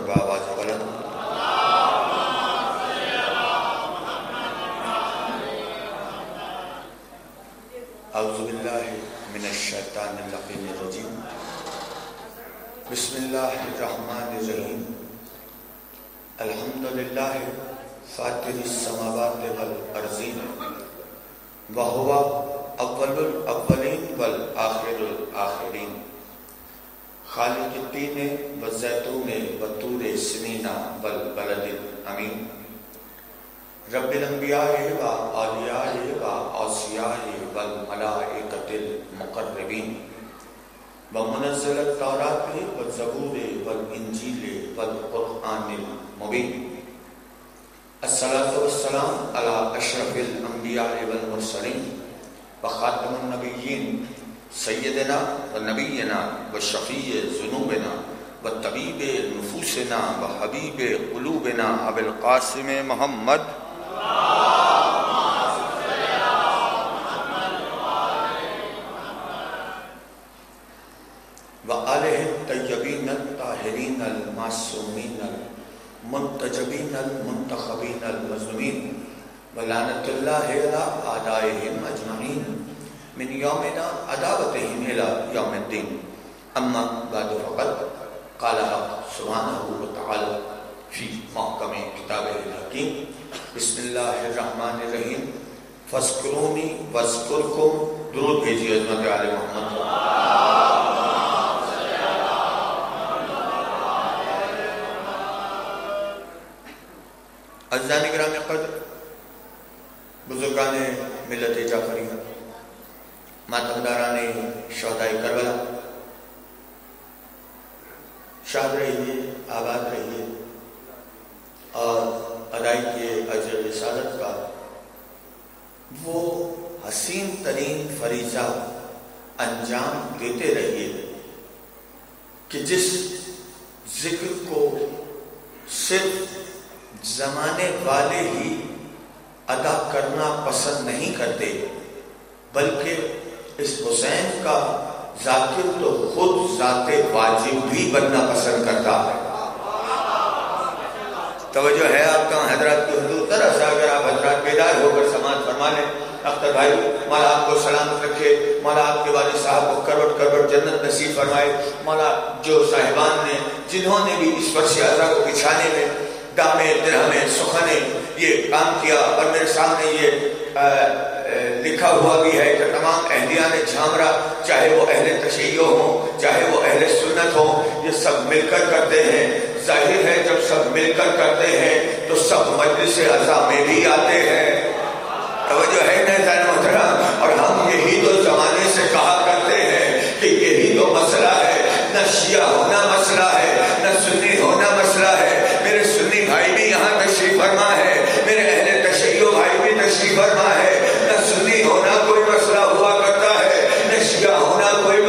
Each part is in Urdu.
بآواز بلند اعوذ باللہ من الشیطان اللعین الرجیم بسم اللہ الرحمن الرحیم الحمدللہ فاطر السماوات والارضین وہو اول الاولین والآخر الآخرین خالق التین والزیتون والطور سنین والبلد الامین رب الانبیاء واولیاء واوصیاء والملائکۃ المقربین ومنزل التوراۃ والزبور والانجیل والقرآن المبین الصلاۃ والسلام علی اشرف الانبیاء والمرسلین وخاتم النبیین سیدنا ونبینا وشفیع ذنوبنا وطبیب نفوسنا وحبیب قلوبنا ابو القاسم محمد وآلہ الطیبین الطاہرین المعصومین المنتجبین المنتخبین المظلومین ولعنۃ اللہ علی اعدائہم اجمعین من یومنا عداوتہم الی یوم الدین اما بعد فقط قال حق سبحانہ وتعالی فی محکم کتابہ الحکیم بسم اللہ الرحمن الرحیم فاذکرونی واذکرکم درود بھیجیے عظمت آل محمد عزیزان گرامی قدر بزرگان ملت جعفریہ ماتمداران شہداء کربلا شاد رہیے آباد رہیے اور ادائیگی اجر رسالت کا وہ حسین ترین فریضہ انجام دیتے رہیے کہ جس ذکر کو صرف زمانے والے ہی ادا کرنا پسند نہیں کرتے بلکہ اس حسین کا ذاکر تو خود ذات واجب بھی بننا پسند کرتا ہے۔ توجہ ہے آپ کا حضرات کی حضور طرح سے اگر آپ حضرات بیدار ہو کر سماعت فرما لیں۔ اختر بھائی مولا آپ کو سلامت رکھے، مولا آپ کے والد صاحب کو کروٹ کروٹ جنت نصیب فرمائے، مولا جو صاحبان نے جنہوں نے بھی اس فرش اعضا کو بچھانے میں دامے درہمیں سخنے یہ کام کیا، اور میرے سامنے یہ لکھا ہوا بھی ہے کہ تمام اہلیان جھامرہ چاہے وہ اہل تشیع ہوں چاہے وہ اہل سنت ہوں یہ سب مل کر کرتے ہیں۔ ظاہر ہے جب سب مل کر کرتے ہیں تو سب مجلس عزا میں بھی آتے ہیں۔ توجہ ہے ناظرین محترم، اور ہم یہی تو زمانے سے کہا کرتے ہیں کہ یہی تو مسئلہ ہے، نہ شیعہ ہونا مسئلہ ہے نہ سنی ہونا مسئلہ ہے۔ میرے سنی بھائی بھی یہاں تشریف فرما ہے، میرے اہل تشیع بھائی بھی تشریف فرما ہے۔ نہ سنی ہونا کوئی مسئلہ ہوا کرتا ہے، نہ شیعہ ہونا کوئی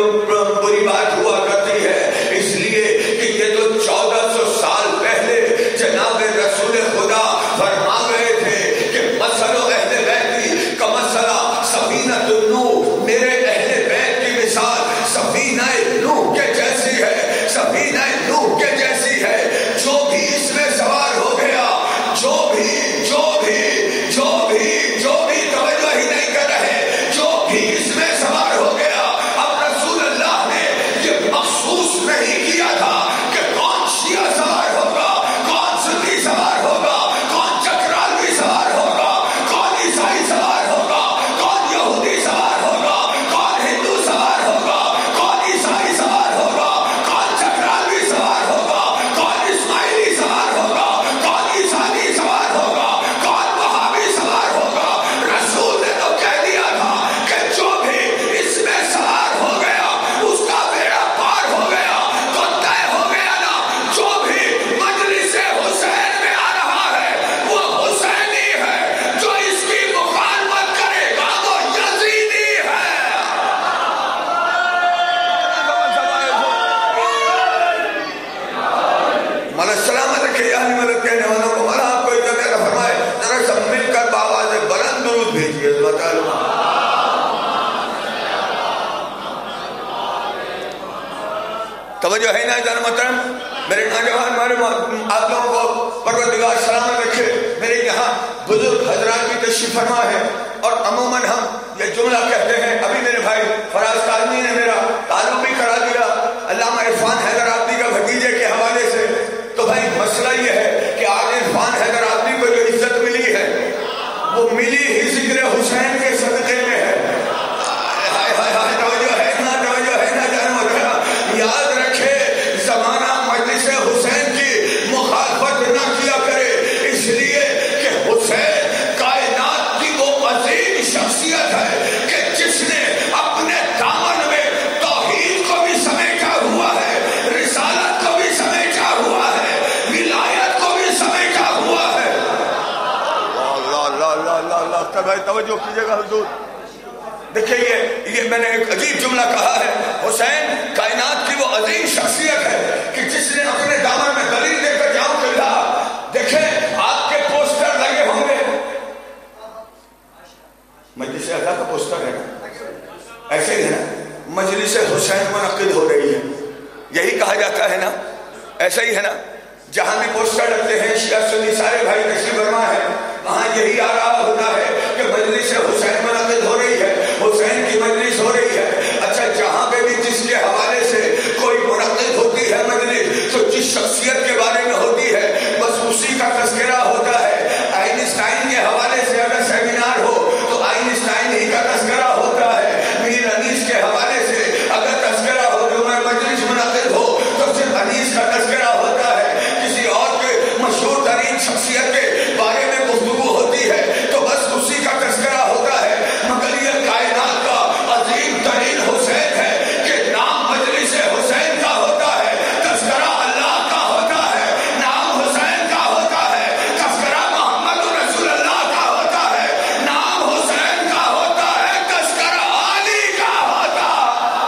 بری بات ہوا کرتی ہے، اس لیے کہ یہ تو 1400 سال پہلے جناب رسول خدا فرما گئے تھے کہ مسئلہ اہل بیت کا مسئلہ سفینہ النوح، میرے اہل بیت کی مثال سفینہ نوح کے جیسی ہے، سفینہ نوح کے جیسی ہے۔ جو بھی اس میں سوار ہو گیا، جو بھی توجہ ہی نہیں کر رہے، جو بھی اس میں سوار ہو گیا، اب رسول اللہ نے یہ مخصوص نہیں کیا تھا کہ کون شیعہ سوار ہوگا، کون سنی سوار ہوگا، کون چکرالوی سوار ہوگا، کون عیسائی سوار ہوگا، کون یہودی سوار ہوگا، کون ہندو سوار ہوگا، کون عیسائی سوار ہوگا، کون چکرالوی سوار ہوگا، کون اسماعیلی سوار ہوگا، کون عیسائی سوار ہوگا، کون وہابی سوار ہوگا۔ رسول نے تو کہہ دیا تھا کہ جو بھی اس میں سوار ہو گیا اس کا بیڑا پار ہو گیا، تو طے ہو گیا نا، جو بھی مجلس حسین میں آ رہا ہے وہ حسینی ہے، جو اس کی مخالفت کرے گا وہ یزیدی ہے۔ مولا سلامت رکھے یا مدد کہنے والوں کو، مولا آپ کو عزت عطا فرمائے۔ ذرا سب مل کر بآواز بلند درود بھیجیے عظمت آل محمد۔ توجہ ہے نا جان محترم، میرے نوجوان پروردگار سلامت رکھے میرے یہاں بزرگ حضرات بھی تشریف فرما ہے، اور عموماً ہم یہ جملہ کہتے ہیں، ابھی میرے بھائی فراز کاظمی نے میرا تعلق بھی کرا دیا علامہ عرفان حیدر آبادی کا بھتیجے کے حوالے سے. تو بھائی مسئلہ یہ ہے کہ آج عرفان حیدر آبادی کو جو عزت ملی ہے وہ ملی ہی ذکر حسین کے صدقے میں ہے. توجہ ہے نا جانو، یاد رکھے زمانہ مجلس حسین کی مخالفت نہ کیا کرے، اس لیے کہ حسین کائنات کی وہ عظیم شخصیت ہے کہ جس نے اپنے دامن میں توحید کو بھی سمیٹا ہوا ہے، رسالت کو بھی سمیٹا ہوا ہے، ولایت کو بھی سمیٹا ہوا ہے. اللہ بھائی توجہ کیجیے گا حضور. دیکھیے یہ میں نے ایک عجیب جملہ کہا ہے، حسین کائنات کی وہ عظیم شخصیت ہے کہ جس نے اپنے دامن میں دلیل دے کر جاؤں کہ دیکھیں آپ کے پوسٹر لگے ہوں گے، مجلس اعلیٰ کا پوسٹر ہے نا، ایسے ہی ہے نا، مجلس حسین منعقد ہو رہی ہے، یہی کہا جاتا ہے نا، ایسا ہی ہے نا. جہاں بھی پوسٹر لگتے ہیں شیعہ سنی سارے بھائی تشریف فرما ہے، وہاں یہی آ رہا ہوتا ہے کہ مجلس حسین منعقد ہو رہی ہے، حسین کی مجلس ہو رہی ہے. اچھا جہاں پہ بھی جس کے حوالے سے کوئی منعقد ہوتی ہے مجلس، تو جس شخصیت کے بارے میں ہوتی ہے بس اسی کا تذکرہ ہوتا ہے. آئنسٹائن کے حوالے سے اگر سیمینار ہو تو آئنسٹائن ہی کا تذکرہ ہوتا ہے. میر انیس کے حوالے سے اگر تذکرہ ہو جو میں مجلس منعقد ہو تو صرف انیس کا تذکرہ ہوتا ہے. کسی اور کے مشہور ترین شخصیت کے بارے میں گفتگو ہوتی ہے تو بس اسی کا تذکرہ ہوتا ہے. مگر یہ کائنات کا عظیم ترین حسین ہے کہ نام مجلس حسین کا ہوتا ہے، تذکرہ اللہ کا ہوتا ہے، نام حسین کا ہوتا ہے، تذکرہ محمد رسول اللہ کا ہوتا ہے، نام حسین کا ہوتا ہے، تذکرہ علی کا ہوتا ہے.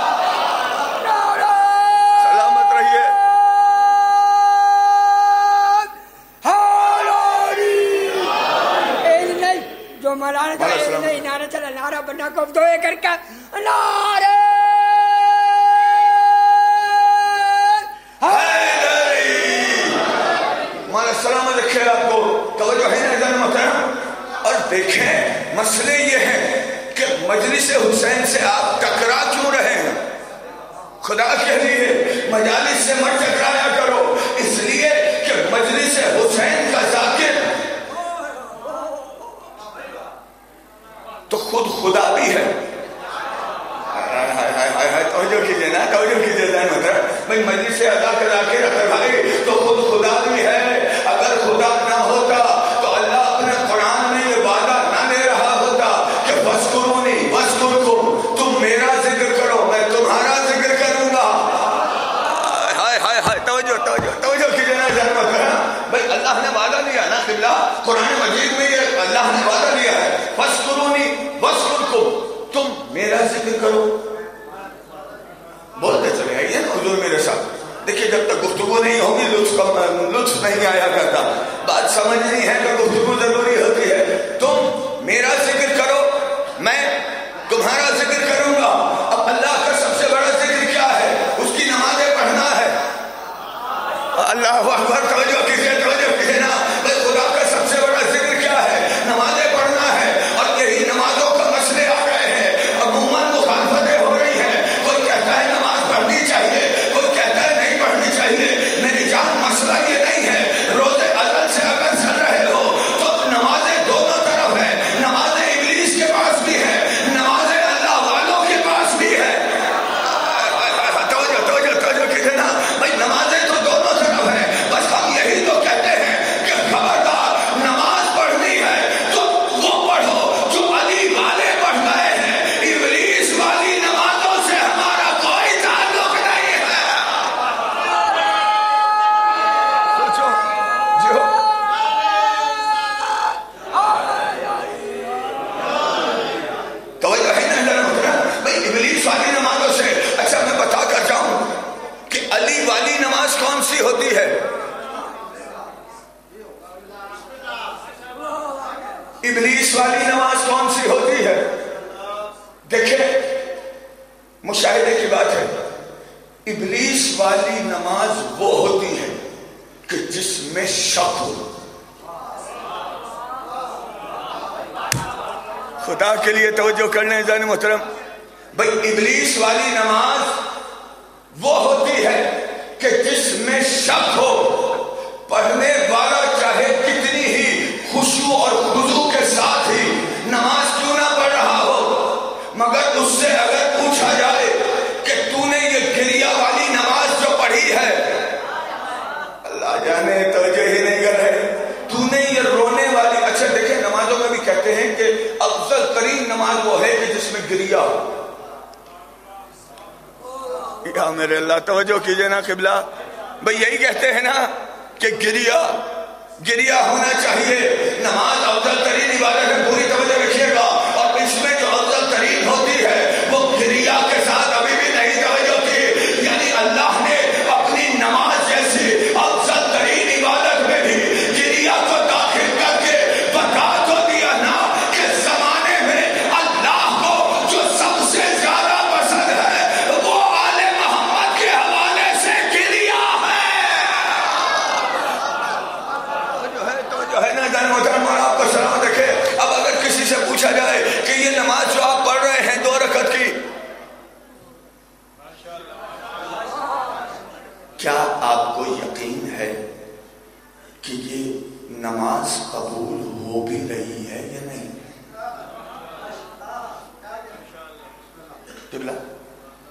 سلامت رہیے. جو مولانا کا نعرہ چلا، نعرہ بنا کو دوئے کر کے نعرہ مولانا سلامت رکھے آپ کو. توجہ ہے نا جان محترم. اور دیکھیں مسئلے یہ ہیں کہ مجلس حسین سے آپ ٹکرا کیوں رہے ہیں؟ خدا کے لیے مجالس سے مت ٹکرایا کرو، اس لیے کہ مجلس حسین کا ذاکر تو خود خدا بھی ہے. توجہ کیجیے نا، توجہ کیجیے ذہن مطلب بھائی مجلس ادا کرا کے رکھے بھائی تو خود خدا بھی ہے. اگر خدا نہ ہوتا تو اللہ اپنے قرآن میں یہ وعدہ نہ دے رہا ہوتا کہ وَاذْكُرُونِي وَاذْكُرْكُمْ، تم میرا ذکر کرو میں تمہارا ذکر کروں گا. توجہ کیجیے نا ذہن مطلب بھائی اللہ نے وعدہ دیا نا قبلہ، قرآن مجید میں یہ اللہ نے وعدہ دیا ہے وَاذْكُرُونِي وَاذْكُرْكُمْ، تم میرا ذکر کرو. بولتے چلے آئیے نا حضور میرے ساتھ. دیکھیے جب تک گفتگو نہیں ہوگی لطف نہیں آیا کرتا، بات سمجھنی ہے تو گفتگو ضروری ہوتی ہے. تم میرا ذکر کرو میں تمہارا ذکر کروں گا. اب اللہ کا سب سے بڑا ذکر کیا ہے؟ اس کی نمازیں پڑھنا ہے. اللہ اکبر. توجہ کیجیے نا بھائی خدا کا سب سے بڑا ذکر کیا ہے؟ نمازیں پڑھنا ہے. اور یہی نمازوں کا مسئلے آ رہے ہیں، عموماً مخالفتیں ہو رہی ہیں. کوئی کہتا ہے نماز پڑھنی چاہیے، کوئی کہتا ہے نہیں پڑھنی چاہیے. میری جان مسئلہ یہ نہیں ہے. روزے ازل سے اگر چل رہے ہو تو نمازیں دونوں طرف ہیں. نمازیں ابلیس کے پاس بھی ہے، نمازیں اللہ والوں کے پاس بھی ہے. توجہ کیجیے نا بھائی نمازیں تو دونوں طرف ہیں. بس ہم یہی تو کہتے ہیں کہ خبردار نماز پڑھنی ہے تو وہ پڑھو جو علی والے پڑھ گئے ہیں. ابلیس والی نمازوں سے ہمارا کوئی تعلق نہیں ہے. سوچو جو توجہ ہے نا بھائی ابلیس والی نمازوں سے. اچھا میں بتا کر جاؤں کہ علی والی نماز کون سی ہوتی ہے؟ ابلیس والی نماز کون سی ہوتی ہے؟ دیکھیں مشاہدے کی بات ہے. ابلیس والی نماز وہ ہوتی ہے کہ جس میں شک ہو. خدا کے لیے توجہ کرنے جانے محترم بھئی، ابلیس والی نماز وہ ہوتی ہے کہ جس میں شک ہو، پڑھنے والا چاہے کتنی ہی خشوع اور خضوع کے ساتھ ہی نماز کیوں نہ پڑھ رہا ہو، مگر اس سے اگر پوچھا جائے کہ تو نے یہ گریہ والی نماز جو پڑھی ہے، اللہ جانے توجہ ہی نہیں کر رہے، تو نے یہ رونے والی، اچھا دیکھیں نمازوں میں بھی کہتے ہیں کہ افضل ترین نماز وہ ہے کہ جس میں گریہ ہو۔ یا میرے اللہ توجہ کیجئے نا قبلہ، بھئی یہی کہتے ہیں نا کہ گریہ ہونا چاہیے۔ نماز افضل ترین عبادت ہے، پوری توجہ رکھیے گا، اور اس میں جو افضل ترین ہوتی ہے وہ گریہ کے ساتھ ابھی بھی نہیں توجہ کی، یعنی اللہ نے اپنی نماز جیسی افضل ترین عبادت میں بھی گریہ کو داخل کر کے بتا تو دیا نا کہ زمانے میں اللہ کو جو سب سے زیادہ پسند ہے وہ آل محمد کے حوالے سے گریہ ہے۔ جو ہے نا جان محترم، اور آپ کو سلام رکھے۔ اب اگر کسی سے پوچھا جائے کہ یہ نماز جو آپ پڑھ رہے ہیں 2 رکعت کی، کیا آپ کو یقین ہے کہ یہ نماز قبول ہو بھی رہی ہے یا نہیں؟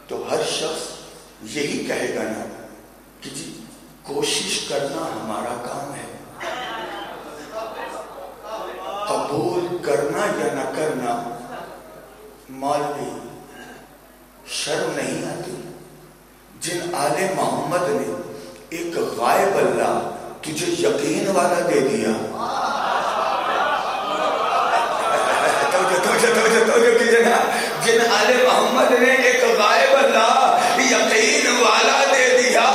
تو ہر شخص یہی کہے گا نا کہ جی کوشش کرنا ہمارا کام ہے، قبول کرنا یا نہ کرنا مولوی شرم نہیں آتی؟ جن آل محمد نے ایک غائب اللہ تجھے یقین والا دے دیا، توجہ کیجئے نا، جن آل محمد نے ایک غائب اللہ یقین والا دے دیا،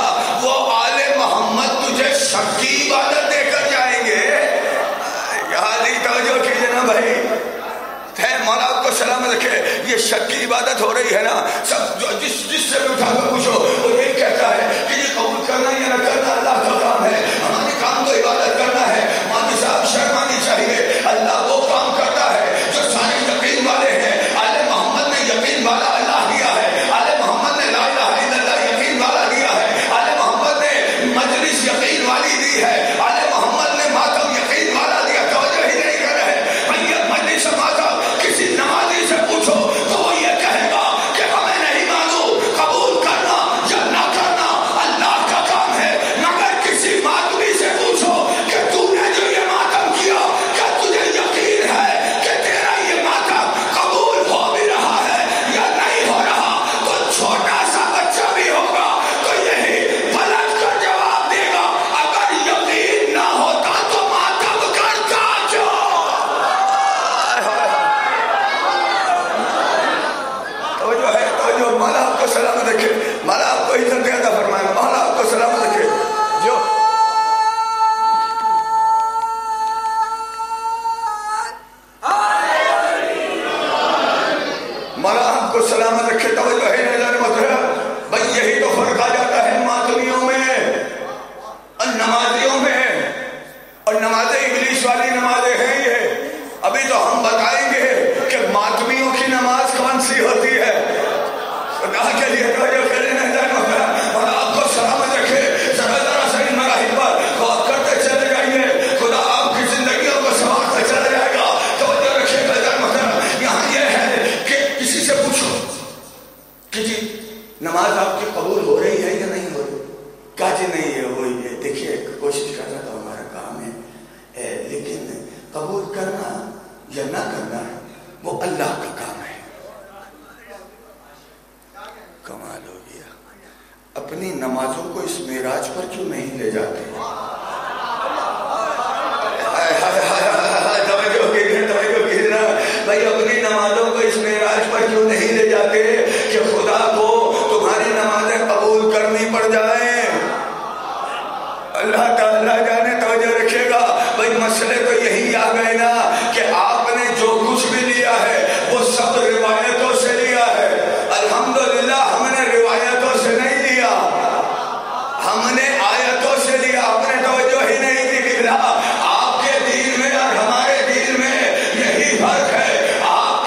وہ آل محمد تجھے شک کی عبادت دے کر جائیں گے۔ توجہ کیجئے نا بھائی، مولا آپ کو سلام رکھے، یہ شک کی عبادت ہو رہی ہے نا، سب جس سے بھی اٹھا کر پوچھو وہ یہی کہتا ہے کہ یہ قبول کرنا یا نہ کرنا اللہ کا کام ہے، ہمارے کام تو عبادت کرنا ہے۔ مولوی صاحب شرم آنی چاہیے، اللہ وہ کام کرتا ہے جو سارے یقین والے ہیں۔ آل محمد نے یقین والا اللہ دیا ہے، آل محمد نے لا الہ الا اللہ یقین والا دیا ہے، آل محمد نے مجلس یقین والی دی ہے، آل محمد نے ماتم یقین والا دیا۔ توجہ ہی نہیں کر رہے بھئی، مجلس ماتم کسی نمازی سے پوچھو تو وہ یہ کہے گا کہ ہمیں نہیں معلوم، قبول کرنا یا نہ کرنا اللہ کا کام ہے، مگر کسی ماتمی سے پوچھو کہ تو نے جو یہ ماتم کیا، کیا تجھے یقین ہے کہ تیرا یہ ماتم قبول ہو بھی رہا ہے یا نہیں ہو رہا؟ تو چھوٹا سا بچہ بھی ہوگا تو یہی پلٹ کر جواب دے گا، اگر یقین نہ ہوتا تو ماتم کرتا کیوں؟ مولا آپ کو سلامت رکھے، مولا آپ کو عزت عطا فرمائے، مولا آپ کو سلامت رکھے۔ جو مولا آپ کو سلامت رکھے، توجہ ہے نظر محترم بھئی، یہی تو فرق آ جاتا ہے ماتمیوں میں اور نمازیوں میں، اور نمازیں ابلیس والی نمازیں ہیں یہ۔ ابھی تو ہم بتائیں گے کہ ماتمیوں کی نماز کون سی ہوتی ہے۔ خدا کے لیے توجہ کریں اور آپ کو سلامت رکھے، ذرا صحیح مراحل پر غور کرتے چلے جائیے، خدا آپ کی زندگیوں کو سنوارتا چلا جائے گا۔ توجہ رکھے محترم، یہاں یہ ہے کہ کسی سے پوچھو کہ جی نماز آپ کی قبول ہو رہی ہے یا نہیں ہو رہی؟ کہا جی نہیں ہے، وہی ہے، دیکھیے کوشش کرنا تو ہمارا کام ہے، لیکن قبول کرنا یا نہ کرنا وہ اللہ کا کام ہے۔ کمال ہو گیا، اپنی نمازوں کو اس معراج پر کیوں نہیں لے جاتے؟ بھائی اپنی نمازوں کو اس معراج پر کیوں نہیں لے جاتے کہ خدا کو تمہاری نمازیں قبول کرنی پڑ جائیں؟ اللہ تعالیٰ جانے توجہ رکھے گا۔ بھائی مسئلے تو یہی آ گئے نا کہ آپ نے جو کچھ بھی لیا ہے وہ سب روایتوں سے لیا ہے۔ الحمدللہ ہم نے روایتوں سے نہیں لیا، ہم نے آیتوں سے لیا، ہم نے توجہ ہی نہیں دی۔ آپ کے دین میں اور ہمارے دین میں یہی فرق ہے، آپ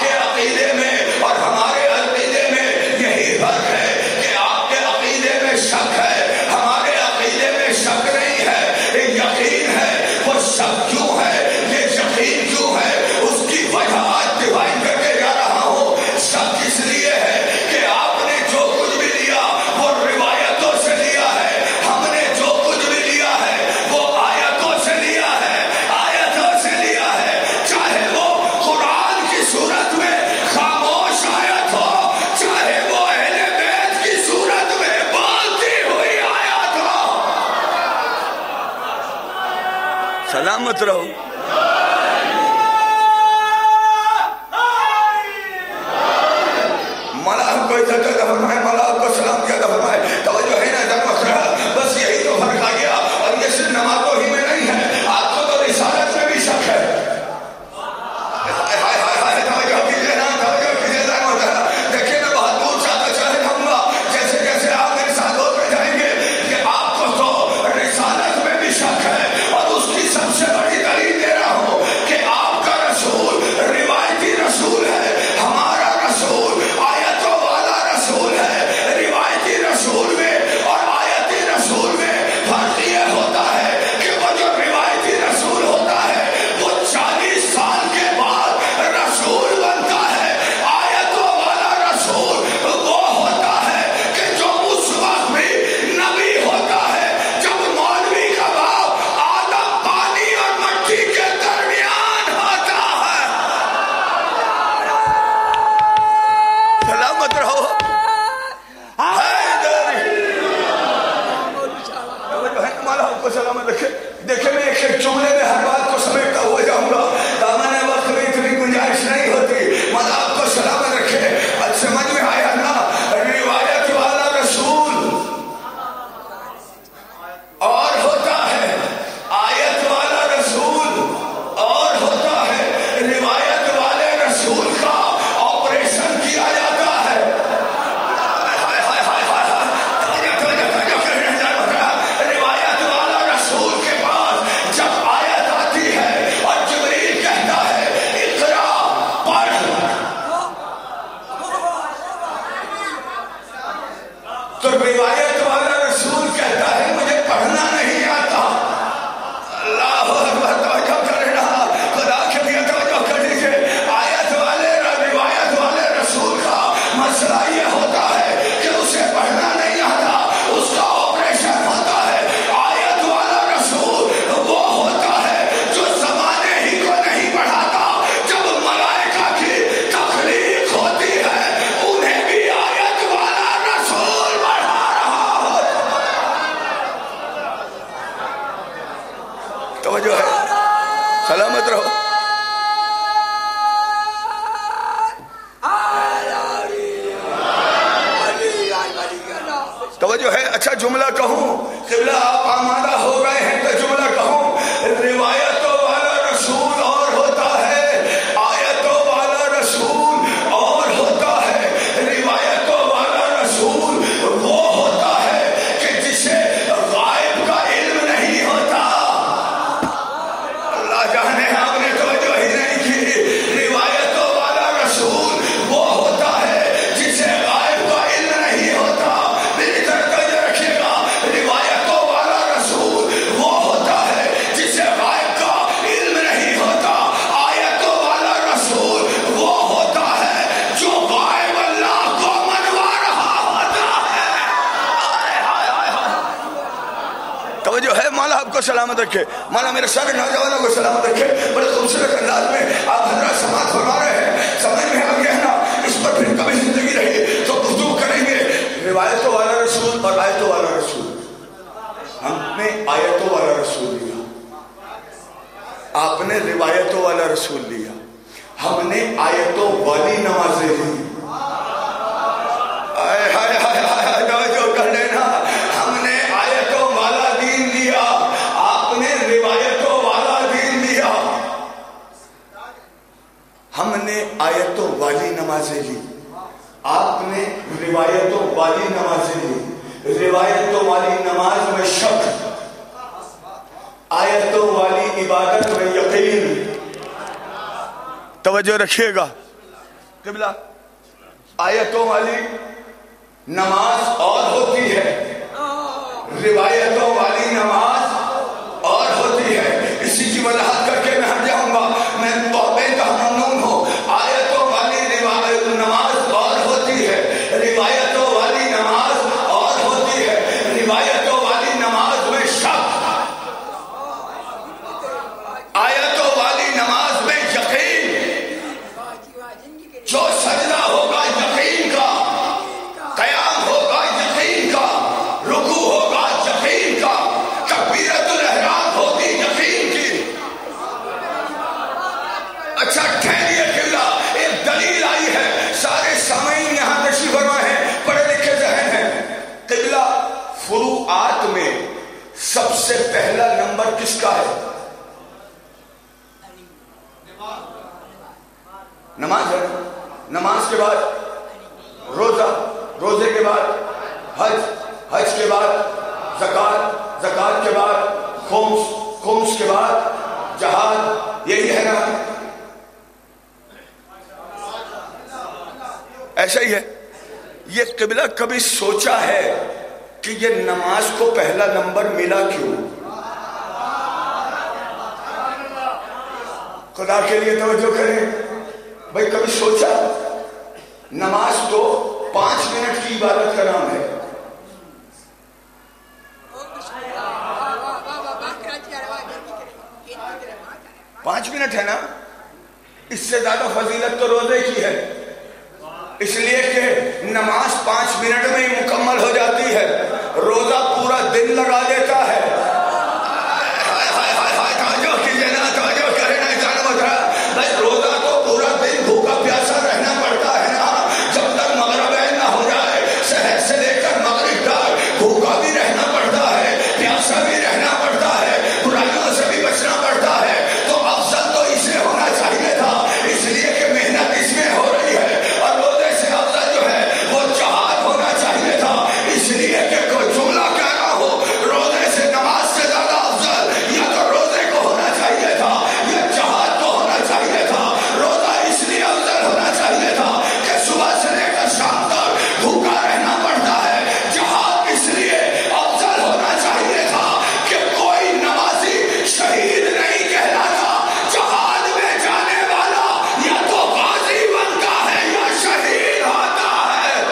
سلامت رہو. مولا ہم کو عزت عطا فرمائے, مولا آپ کو سلام عطا فرمائے. توجہ ہے نا جب مخرج بس یہی تو فرق آ گیا. اور یہ صرف نمازوں ہی میں نہیں ہے, آپ کو تو رسالت میں بھی شک ہے. دیکھیں میں بہت دور چاہتا چاہے جاؤں گا, جیسے جیسے آپ میرے ساتھ ہوتے جائیں گے کہ آپ کو تو رسالت میں بھی شک ہے. اور اس کی سب سے بڑی دلیل دے رہا ہوں کہ آپ کا رسول روایتی رسول ہے, ہمارا رسول آیتوں والا رسول ہے. روایتی رسول میں اور آیتی رسول میں فرق یہ ہوتا ہے کہ وہ جو روایتی رسول ہوتا ہے وہ 40 سال کے بعد رسول بنتا ہے. آیتوں والا رسول وہ ہوتا ہے کہ جو اس وقت بھی نبی ہوتا ہے جب مولوی کا باپ آدم پانی اور مٹی کے درمیان ہوتا ہے. سلامت رہو. سلامت رکھے. دیکھیں میں ایک جملے میں ہر بات کو سمیٹتا ہوا جاؤں گا, دامن وقت میں اتنی گنجائش نہیں ہوتی. مولا آپ کو سلامت رکھے. اب سمجھ میں آیا نا, روایت والا رسول اور ہوتا ہے, آیت والا رسول اور ہوتا ہے. روایت والے رسول کا آپریشن کیا جاتا ہے. روایت والا رسول کے پاس جب آیت آتی ہے اور جبریل کہتا ہے اقرا پڑھ, تو روایت والا رسول کہتا ہے مجھے پڑھنا نہیں آتا. اللہ اکبر. توجہ کرنا, خدا کے لیے توجہ کر لیجیے. آیت والے روایت والے رسول کا مسئلہ یہ ہوتا ہے کہ اسے پڑھنا نہیں آتا, اس کا آپریشن ہوتا ہے. آیت والا رسول وہ ہوتا ہے جو زمانے ہی کو نہیں پڑھاتا. جب ملائکہ کی تخلیق ہوتی ہے انہیں بھی آیت والا رسول پڑھا رہا ہوتا. توجہ ہے. سلامت رہو. توجہ ہے. اچھا جملہ کہوں, قبلہ آپ آمادہ ہو گئے ہیں تو جملہ کہوں. روایتوں والا رسول اور ہوتا ہے, آیتوں والا رسول اور ہوتا ہے. روایتوں والا رسول وہ ہوتا ہے کہ جسے غائب کا علم نہیں ہوتا. اللہ جانے آپ نے توجہ ہی نہیں کی. روایتوں والا رسول وہ ہوتا ہے جسے غائب کا علم نہیں ہوتا. میری طرف توجہ رکھیے گا. روایتوں والا رسول وہ ہوتا ہے جسے غائب کا علم نہیں ہوتا. آیتوں والا رسول وہ ہوتا ہے جو غائب اللہ کو منوا رہا ہوتا ہے. توجہ ہے. مولا آپ کو سلامت رکھے. مولا میرے سارے نوجوانوں کو سلامت رکھے. بڑے خوبصورت انداز میں آپ حضرات سماعت فرما رہے ہیں. سمجھ میں آ گیا نا. اس پر پھر کبھی زندگی رہی تو گفتگو کریں گے. روایتوں والا رسول اور آیتوں والا رسول. ہم نے آیتوں والا رسول لیا, آپ نے روایتوں والا رسول لیا. ہم نے آیتوں والی نمازیں لی. آئے ہائے ہائے ہائے, توجہ کر لینا. ہم نے آیتوں والا دین لیا, آپ نے روایتوں والا دین لیا. ہم نے آیتوں والی نمازیں لی, آپ نے روایتوں والی نمازیں لی. روایتوں والی نماز میں شک, آیتوں والی عبادت میں یقین. توجہ رکھیے گا. قبلہ آیتوں والی نماز اور ہوتی ہے, روایتوں والی نماز اور ہوتی ہے. اسی کی وضاحت کر کے میں ہٹ جاؤں گا. میں توبہ کا ممنون ہوں. آیتوں والی نماز اور ہوتی ہے, روایتوں والی نماز اور ہوتی ہے. روایتوں والی نماز میں شک, آیتوں والی نماز میں یقین. جو سجدہ ہوگا یقین کا, قیام ہوگا یقین کا, رکوع ہوگا یقین کا, تکبیر کا ہے؟ نماز ہے. نماز کے بعد روزہ، روزے کے بعد حج، حج کے بعد زکات، زکات کے بعد خمس، خمس کے بعد جہاد. یہی ہے نا؟ ایسا ہی ہے. یہ قبلہ کبھی سوچا ہے کہ یہ نماز کو پہلا نمبر ملا کیوں؟ خدا کے لیے توجہ کریں بھائی. کبھی سوچا نماز تو 5 منٹ کی عبادت کا نام ہے. 5 منٹ ہے نا. اس سے زیادہ فضیلت تو روزے کی ہے، اس لیے کہ نماز 5 منٹ میں ہی مکمل ہو جاتی ہے، روزہ پورا دن لگا دیتا ہے. روزہ تو پورا دن بھوکا پیاسا رہنا پڑتا ہے نا، جب تک مغرب نہ ہو جائے. شہر سے لے کر مغرب تک بھوکا بھی رہنا پڑتا ہے، پیاسا بھی رہنا پڑتا ہے، برائیوں سے بھی بچنا پڑتا ہے. تو افضل تو اسے ہونا چاہیے تھا، اس لیے کہ محنت اس میں ہو رہی ہے. اور روزے سے افضل جو ہے وہ جہاد ہونا چاہیے تھا، اس لیے کہ کوئی جملہ کہہ رہا ہو روزے سے نماز سے زیادہ افضل یا تو روزے کو ہونا چاہیے تھا یا جہاد کو ہونا چاہیے تھا. روزہ اس لیے افضل ہونا چاہیے تھا کہ صبح سے لے کر شام تک بھوکا رہنا پڑتا ہے. جہاد اس لیے افضل ہونا چاہیے تھا کہ کوئی نمازی شہید نہیں کہلاتا. جہاد میں جانے والا یا تو غازی بنتا ہے یا شہید ہوتا ہے.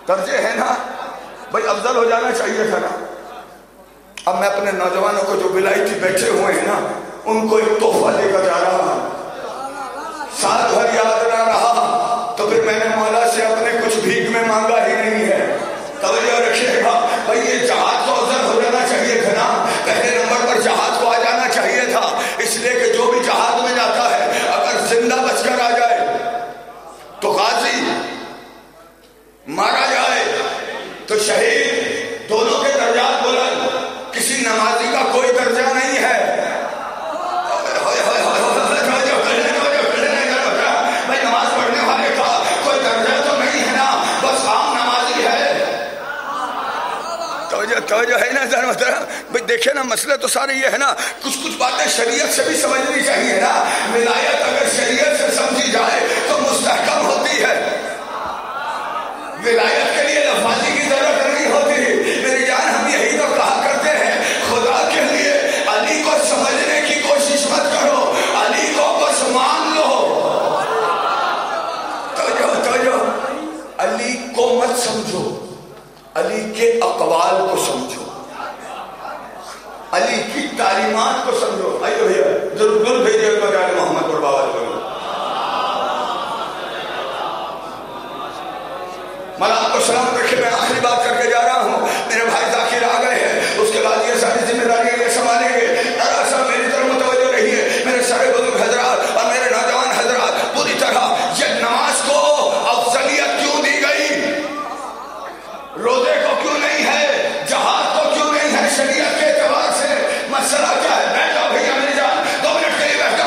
درجے ہے نا بھائی، افضل ہو جانا چاہیے تھا نا. اب میں اپنے نوجوانوں کو جو ولایتی بیٹھے ہوئے ہیں نا، ان کو ایک تحفہ لے کر جا رہا ہوں. سال بھر یاد نہ رہا تو پھر میں نے مولا سے اپنے کچھ بھیک میں مانگا ہی نہیں ہے. توجہ رکھیے گا بھائی، یہ جہاد تو افضل ہو جانا چاہیے تھا نا. پہلے نمبر پر جہاد کو آ جانا چاہیے تھا، اس لیے کہ جو بھی جہاد میں جاتا ہے اگر زندہ بچ کر آ جائے تو غازی، مارا جائے تو شہید، دونوں کے درجات بلند. کسی نمازی کا کوئی درجہ نہیں ہے. بھائی نماز پڑھنے والے کا کوئی درجہ تو نہیں ہے نا، بس عام نمازی ہے. توجہ ہے نا ذرا محترم بھائی. دیکھیں نا مسئلہ تو سارے یہ ہے نا، کچھ باتیں شریعت سے بھی سمجھنی چاہیے نا. ولایت اگر شریعت سے سمجھی جائے تو مستحکم ہوتی ہے. ولایت کے لیے لفاظی کی ضرورت نہیں ہوتی. میری جان ہم یہی تو کہا کرتے ہیں، خدا کے لیے علی کو سمجھنے کی کوشش مت کرو، علی کو بس مان لو. توجہ، علی کو مت سمجھو، علی کے اقوال کو سمجھو، علی کی تعلیمات کو سمجھو. آئیے بھیا ضرور بھیجیے بجائے محمد اور بابا کرو. میں آپ کو سلام رکھے. میں آخری بات کر کے جا رہا ہوں. میرے بھائی ذاکر آ گئے ہیں، اس کے بعد یہ ساری ذمہ داریاں یہ سنبھالیں گے. دراصل میری طرف متوجہ رہیے میرے سارے بزرگ حضرات اور میرے نوجوان حضرات. پوری طرح یہ نماز کو افضلیت کیوں دی گئی؟ روزے کو کیوں نہیں ہے؟ جہاد کو کیوں نہیں ہے؟ شریعت کے اعتبار سے مسئلہ کیا ہے؟ بیٹھ جاؤ بھیا، میری جان 2 منٹ کے لیے بیٹھ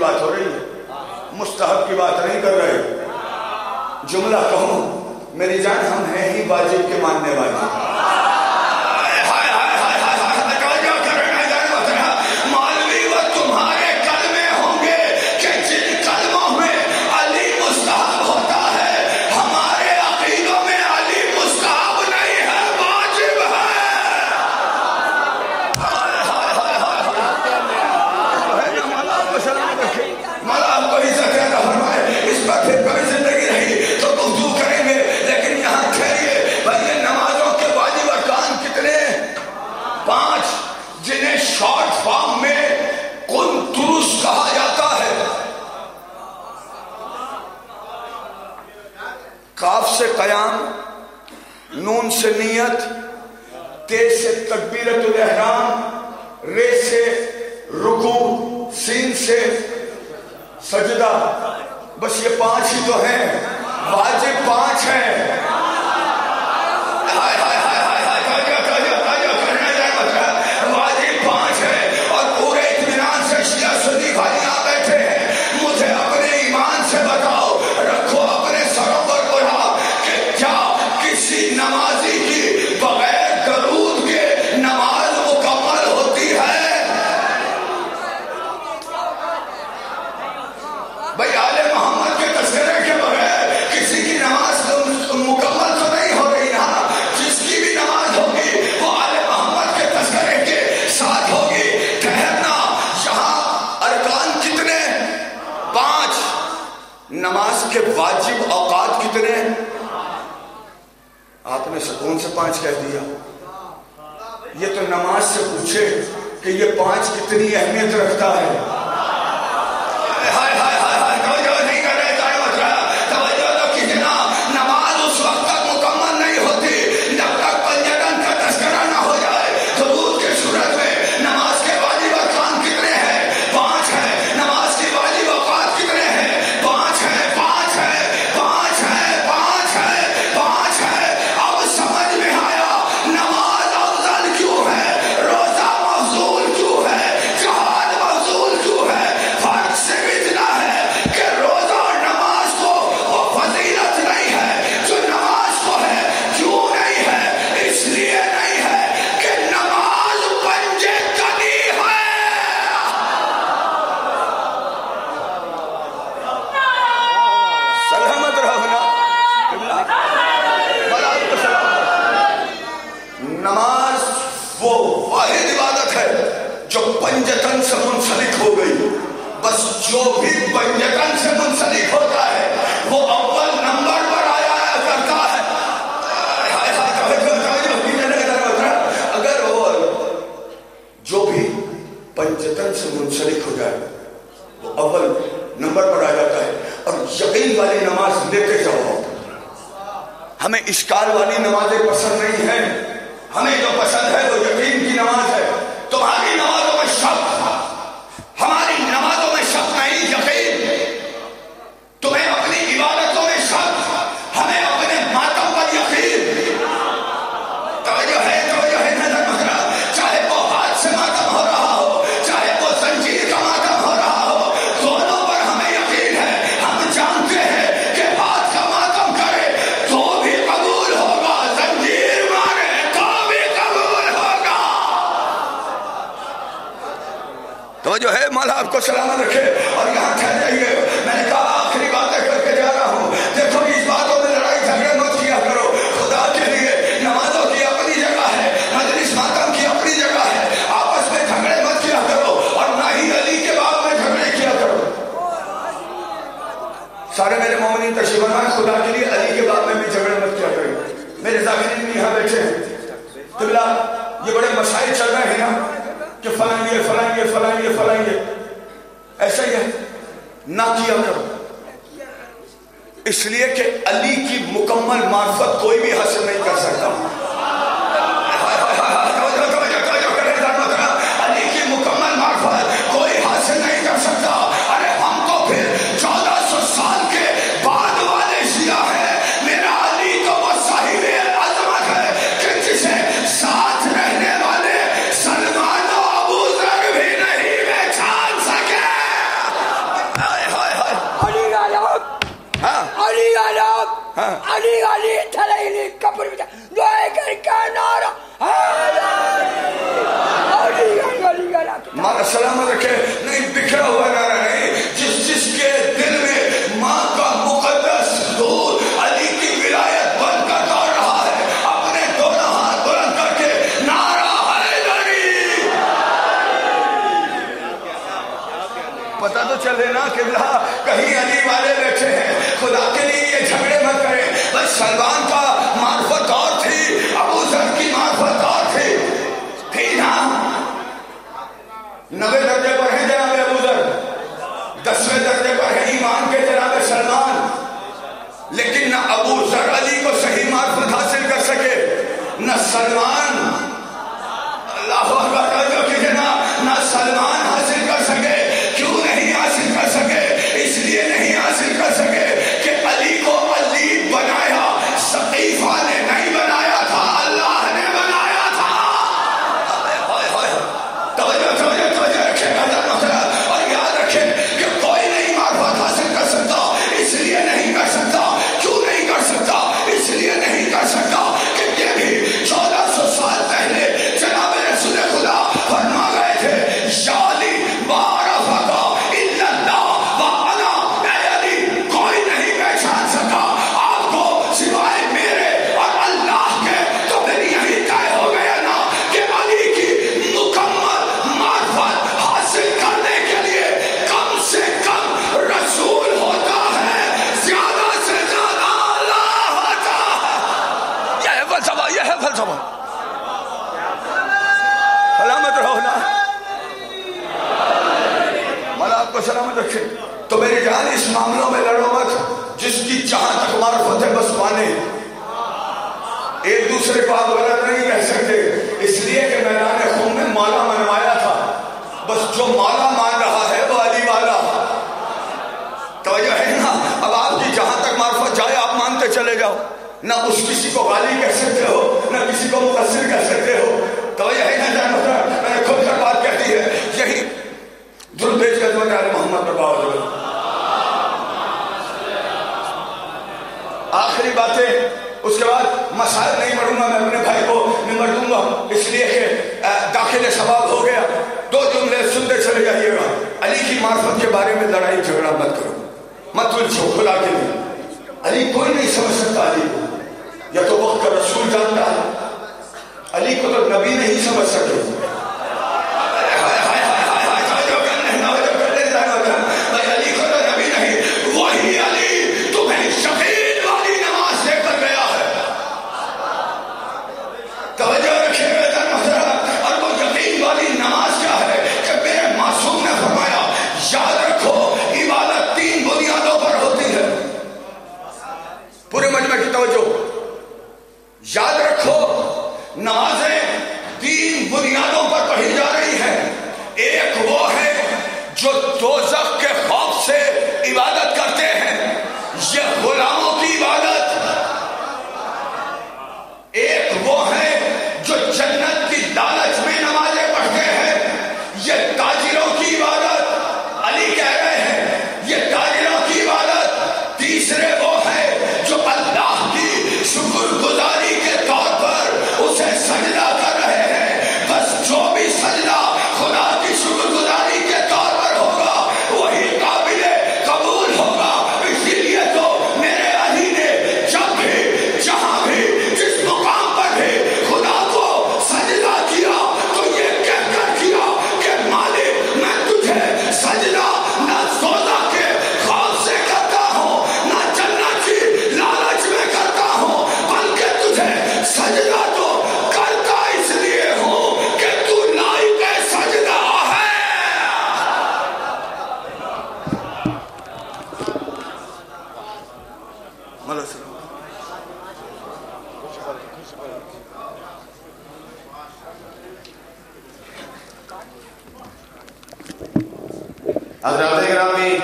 بات ہو رہی ہے, مستحب کی بات نہیں کر رہے. جملہ کہوں میری جان, ہم ہیں ہی واجب کے ماننے والے. مولوی وہ تمہارے کلمے ہوں گے کہ جن کلموں میں علی مستحب ہوتا ہے, ہمارے عقیدوں میں علی مستحب نہیں ہے, واجب ہے. مولا آپ کو عزت عطا فرمائے. اس پر پھر کبھی زندگی رہی تو گفتگو کریں گے, لیکن یہاں ٹھہریے بھائی. نمازوں کے واجب ارکان کتنے؟ 5, جنہیں شارٹ فارم میں قنطرس کہا جاتا ہے. کاف سے قیام, نون سے نیت, تے سے تکبیرت الاحرام, رے سے رکوع, سین سے سجدہ. بس یہ 5 ہی تو ہیں, واجب 5 ہیں. واجب 5 ہے اور پورے اطمینان سے شیعہ سنی بھائی یہاں بیٹھے ہیں. مجھے اپنے ایمان سے بتاؤ, رکھو اپنے سروں پر بڑھا کہ کیا کسی نمازی کی بغیر درود کے نماز مکمل ہوتی ہے؟ بھائی آل محمد کے تذکرے کے بغیر کسی کی نماز مکمل تو نہیں ہو رہی نا. جس کی بھی نماز ہوگی وہ آل محمد کے تذکرے کے ساتھ ہوگی. ٹھہرنا, یہاں ارکان کتنے؟ 5. نماز کے واجب اوقات کتنے؟ آپ نے سکون سے 5 کہہ دیا. یہ تو نماز سے پوچھے کہ یہ 5 کتنی اہمیت رکھتا ہے. نماز اس وقت تک مکمل نہیں ہوتی جب تک پنجتن کا تذکرہ نہ ہو جائے. درود کے صورت میں نماز کے واجب ارکان کتنے ہیں؟ 5 ہیں. نماز کی واجب اوقات کتنے ہیں؟ 5 ہیں. 5 ہیں. 5 ہیں. 5 ہیں. 5 ہیں. اب سمجھ میں آیا نماز افضل کیوں ہے, روزہ مفضول کیوں ہے, جہاد مفضول کیوں ہے. فرق صرف اتنا ہے کہ روزہ اور نماز کو وہ فضیلت نہیں ہے جو نماز کو ہے. کیوں نہیں ہے؟ اس لیے نہیں ہے کہ نماز پنجے تنی ہے. سلامت رہنا. نماز وہ واحد عبادت ہے جو پنجتن سے منسلک ہو گئی. بس جو بھی پنجتن سے منسلک ہوتا ہے وہ اول نمبر پر آیا کرتا ہے. اگر وہ جو بھی پنجتن سے منسلک ہو جائے وہ اول نمبر پر آ جاتا ہے. اور یقین والی نماز لیتے جاؤ. ہمیں اشکال والی نمازیں پسند نہیں ہیں. ہمیں جو پسند ہے وہ یقین کی نماز ہے. تمہاری نمازوں میں شک, ہماری نمازوں میں شک نہیں, یقین. تمہیں اپنی عبادتوں میں شک, ہمیں اپنے ماتم پر یقین. توجہ ہے نظر مکرا. چاہے وہ ہاتھ سے ماتم ہو رہا ہو, چاہے وہ زنجیر کا ماتم ہو رہا ہو, دونوں پر ہمیں یقین ہے. ہم جانتے ہیں کہ ہاتھ کا ماتم کرے تو بھی قبول ہوگا, زنجیر مارے تو بھی قبول ہوگا. توجہ ہے. مولا آپ کو سلامت رکھے. اور یہاں ٹھہر جائیے. میں نے کہا آخری باتیں کر کے جا رہا ہوں. دیکھو اس باتوں میں لڑائی جھگڑے مت کیا کرو. خدا کے لیے نمازوں کی اپنی جگہ ہے, مجلس ماتم کی اپنی جگہ ہے. آپس میں جھگڑے مت کیا کرو اور نہ ہی علی کے باب میں جھگڑے کیا کرو. سارے میرے مومنین تشریف فرمائیں. خدا کے لیے علی کے باب میں بھی جھگڑے مت کیا کریں. میرے ذاکرین بھی یہاں بیٹھے ہیں. قبلہ یہ بڑے مسائل چل رہے ہیں نا کہ فلائیں گے. ایسا ہی ہے, نہ کیا کرو. اس لیے کہ علی کی مکمل معرفت کوئی بھی حاصل نہیں کر سکتا. علی کی مکمل معرفت کوئی حاصل نہیں کر سکتا. ارے ہم تو پھر 1400 سال کے بعد والے شیعہ ہیں. میرا علی تو وہ صاحب عظمت ہے کہ جسے ساتھ رہنے والے سلمان و ابو ذر بھی نہیں پہچان سکے. لینا قبلہ کہیں علی والے بیٹھے ہیں، خدا کے لیے یہ جھگڑے مت کریں. بس سلمان کا معرفت اور تھی، ابو ذر کی معرفت اور تھی نا. 90 درجے پر ہیں جناب ابو ذر، 10ویں درجے پر ہے ایمان کے جناب سلمان. لیکن نہ ابو ذر علی کو صحیح معرفت حاصل کر سکے، نہ سلمان، اللہ اکبر کیجیے، نہ سلمان حاصل کر سکے. کیوں نہیں حاصل کر سکے؟ اس لیے نہیں حاصل کر سکے کہ علی کو علی بنایا سقیفہ نے نہیں بنایا تھا، اللہ نے بنایا تھا. توجہ رکھے گا اور یاد رکھے کہ کوئی نہیں معرفت حاصل کر سکتا، اس لیے نہیں کر سکتا. کیوں نہیں کر سکتا؟ اس لیے نہیں کر سکتا کہ یہ بھی 1400 سال پہلے جناب رسول خدا فرما گئے تھے، یا علی معرفت الا اللہ وانا، اے علی کوئی نہیں پہچان سکا آپ کو سوائے میرے اور اللہ کے. تو پھر یہی طے ہو گیا نا کہ علی کی مکمل معرفت حاصل کرنے کے لیے کم سے کم رسول ہوتا ہے، زیادہ سے زیادہ اللہ ہوتا ہے. یہ ہے فلسفہ، یہ ہے فلسفہ. سلامت رہو نا، مولا آپ کو سلامت رکھے. تو میری جان اس معاملوں میں لڑو مت، جس کی جہاں تک معرفت ہے بس مانے. ایک دوسرے کو آپ غلط نہیں کہہ سکتے، اس لیے کہ میدان خون میں مولا منوایا تھا. بس جو مولا مان رہا ہے وہ علی والا. توجہ ہے نا. اب آپ کی جہاں تک معرفت جائے آپ مانتے چلے جاؤ، نہ اس کسی کو غالی کہہ سکتے ہو، نہ کسی کو مقصر کہہ سکتے ہو. توجہ ہے نا جان ہوتا، میں نے خود کر بات کہتی ہے. یہی درود بھیج کے عظمت علی محمد پر باوجود آخری باتیں، اس کے بعد مسائل نہیں پڑھوں گا، میں اپنے بھائی کو نمبر دوں گا، اس لیے کہ داخل ثواب ہو گیا. 2 جملے سنتے چلے جائیے گا. علی کی معرفت کے بارے میں لڑائی جھگڑا مت کرو، مت الجھو خدا کے لیے. علی کوئی نہیں سمجھ سکتا علی کو، یا تو وقت کا رسول جانتا ہے. علی کو تو نبی نہیں سمجھ سکے. علی کو تو نبی نہیں، وہی علی تمہیں شفیع والی نماز دے کر گیا ہے. توجہ رکھے گا. اور وہ یقین والی نماز کیا ہے کہ میرے معصوم نے فرمایا، یاد رکھو عبادت 3 بنیادوں پر ہوتی ہے. پورے مجمع کی توجہ، یاد رکھو نمازیں 3 بنیادوں پر پڑھی جا رہی ہیں. ایک وہ ہے جو دوزخ کے خوف سے عبادت کرتے ہیں، یہ غلاموں کی عبادت. ایک وہ ہے جو جنت کی لالچ میں نمازیں پڑھتے ہیں، یہ تاجروں کی عبادت. علی کہہ رہے ہیں یہ تاجروں کی عبادت. تیسرے وہ ہے جو اللہ کی شکر گزاری کے طور پر اسے سجدہ کر رہے ہیں. بس جو بھی سجدہ خدا کی شکر گزاری کے طور پر ہوگا وہی قابل قبول ہوگا. اسی لیے تو میرے علی نے جب بھی جہاں بھی جس مقام پر بھی خدا کو سجدہ کیا تو یہ کہہ کر کیا کہ مالک میں تجھے سجدہ نہ سودا کے خوف سے کرتا ہوں، نہ جنت کی لالچ میں کرتا ہوں، بلکہ تجھے سجدہ تو کرتا اس لیے ہوں کہ تو لائق سجدہ ہے. حضرات گرامی،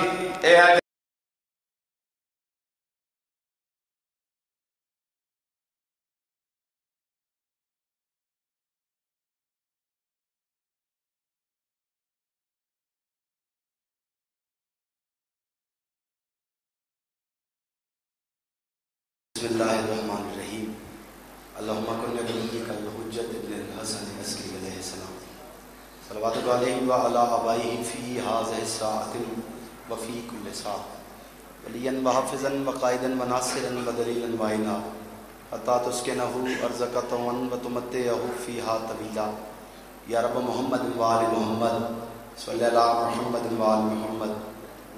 بسم اللہ الرحمن الرحیم. اللہم کن نبیک الحجت ابن الحسن عسکری علیہ السلام صلوات علیہ وعلا آبائہ فی ہذہ الساعۃ وفی کل ساعۃ ولیا وحافظا وقائدا وناصرا ودلیلا وعینا حتی تسکنہ ارضک طوعا وتمتعہ فیہا طویلا. یا رب محمد وآل محمد صلی اللہ محمد وآل محمد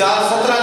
4:17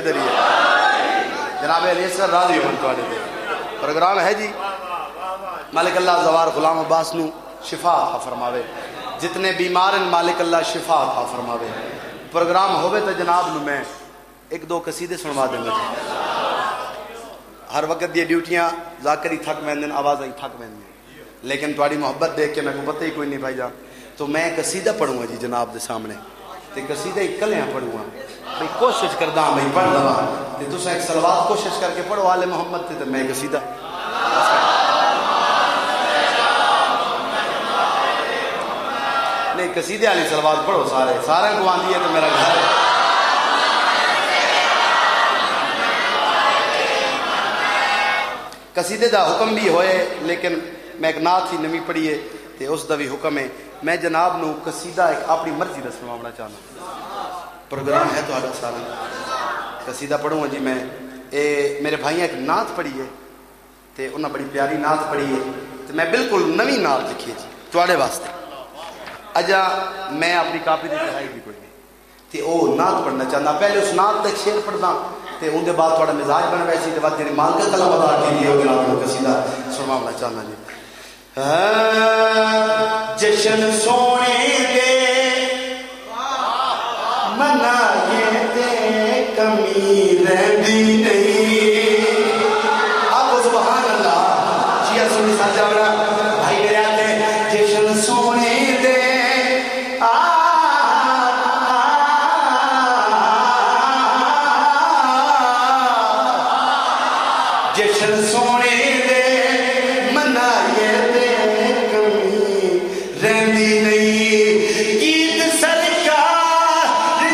حیدری ہے جناب علی اصغر راضی ہوں تواڈے تے پروگرام ہے جی مالک اللہ زوار غلام عباس نو شفا عطا فرماوے جتنے بیمار ہیں مالک اللہ شفا عطا فرماوے پروگرام ہوئے تو جناب نو میں ایک دو قصیدے سنوا دیں گا جی ہر وقت یہ ڈیوٹیاں ذاکری تھک ویندن آوازیں تھک ویندن لیکن تواڈی محبت دیکھ کے میں کو پتہ ہی کوئی نہیں بھائی جان تو میں قصیدہ پڑھوں گا جی جناب دے سامنے تے قصیدہ ہی کلیاں پڑھوں گا بھئی کوشش کردا ہوں بھئی پڑھ دوا تے تساں ایک صلوات کوشش کر کے پڑھو آل محمد تے میں قصیدہ نہیں قصیدے والی صلوات پڑھو سارے کو آندی ہے تو میرا گھر ہے قصیدے دا حکم بھی ہوئے لیکن میں ایک نعت ہی نمی پڑھی ہے تے اس دا بھی حکم ہے میں جناب نو قصیدہ ایک اپنی مرضی دا سنوانا چاہنا پروگرام ہے تو آڈا سارا قصیدہ پڑھوں گا جی میں میرے بھائیاں ایک نعت پڑھی ہے تے انہاں بڑی پیاری نعت پڑھی ہے تے میں بالکل نوی نعت لکھی ہے جی تواڈے واسطے اجا میں اپنی کاپی دی پڑھائی بھی کوئی نہیں تے او نعت پڑھنا چاہنا پہلے اس نعت تک شعر پڑھنا تے ان دے بعد تھوڑا مزاج بن ویسی تے بعد جڑی مال کا کلام ادا کی ہے او جناب کو قصیدہ سناونا چاہنا جی جشن سونے دے منائے تے کمی رہندی نہیں اب سبحان اللہ جی سنی ساتھ جاوڑا بھائی میرے آتے جشن سونے دے جشن سونے دے منائے تے کمی رہندی نہیں عید سرکار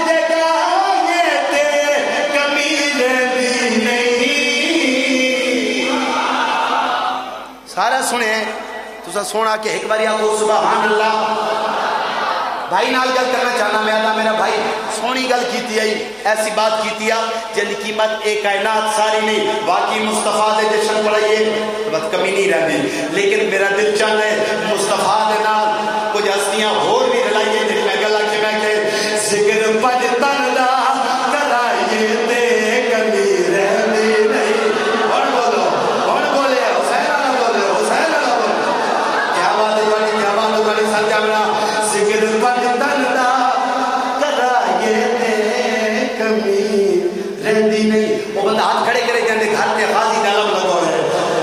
دے گائے تے کمی رہندی نہیں سارا سنے تسا سونا کہ ایک باری آگو سبحان اللہ بھائی نال گل کرنا چاہنا میں اللہ میرا بھائی سونی گل کیتی آئی ایسی بات کیتی ہے جن قیمت ایک کائنات ساری نہیں واقعی مصطفیٰ دے جشن پڑھائیے بات کمی نہیں رہتی لیکن میرا دل چاہتا ہے مصطفیٰ دے نال کچھ ہستیاں اور بھی رلائیے جن میں گلا کہ میں کہ ذکر پج تندا کرائیے تے کمی رہتی نہیں اور بولے حسین اللہ بولے حسین اللہ بولے کیا بات ہے والی سر جامنا ذکر پج تندا کرائیے تے کمی رہندی نہیں وہ بندہ ہاتھ کھڑے کرے جاندے گھر میں غازی دا علم لگو ہے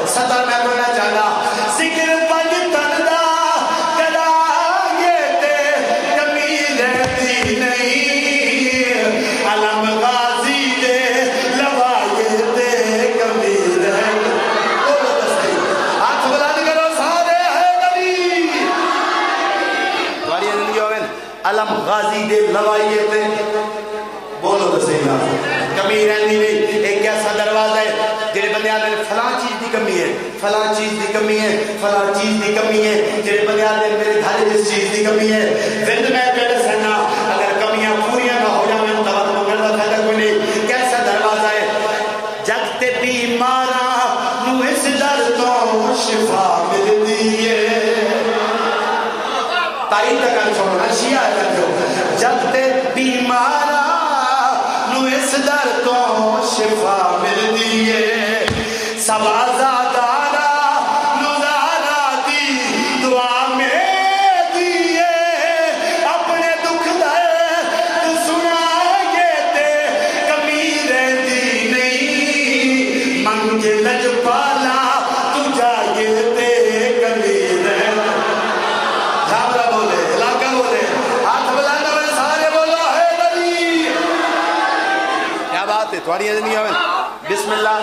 صدر میں کرنا چاہنا ذکر پج تندا کرائیے تے کمی رہندی نہیں علم غازی دے لوائے تے کمی رہندی بولو تو صحیح ہاتھ بلند کرو سارے ہے نبی تمہاری زندگی ہوئے علم غازی دے لوائے تے بولو تو صحیح نہ کمی رہندی نہیں ایک ایسا دروازہ ہے جڑے بندے آتے ہیں فلاں چیز دی کمی ہے فلاں چیز دی کمی ہے فلاں چیز دی کمی ہے جڑے بندے آتے ہیں میرے گھر جس چیز دی کمی ہے زند میں پیڑ سہنا اگر کمیاں پوریاں نہ ہو جائیں تو وقت مگر دا فائدہ کوئی نہیں کیسا دروازہ ہے جگتے بیماراں نو اس در تو شفا ملتی ہے تاریخ تک چھوڑنا شیعہ ہے جگتے بیماراں اس در تو شفا ملتی ہے سب آزادارا نظارہ دی دعا میں دیئے اپنے دکھ در سنائے تے کمی رہتی نہیں منگے لج پالا تو جائے تے کمی رہتی جھابرا بولے علاقہ بولے ہاتھ بلانا میں سارے بولو ہے نبی کیا بات ہے تھوڑی زندگی میں بسم اللہ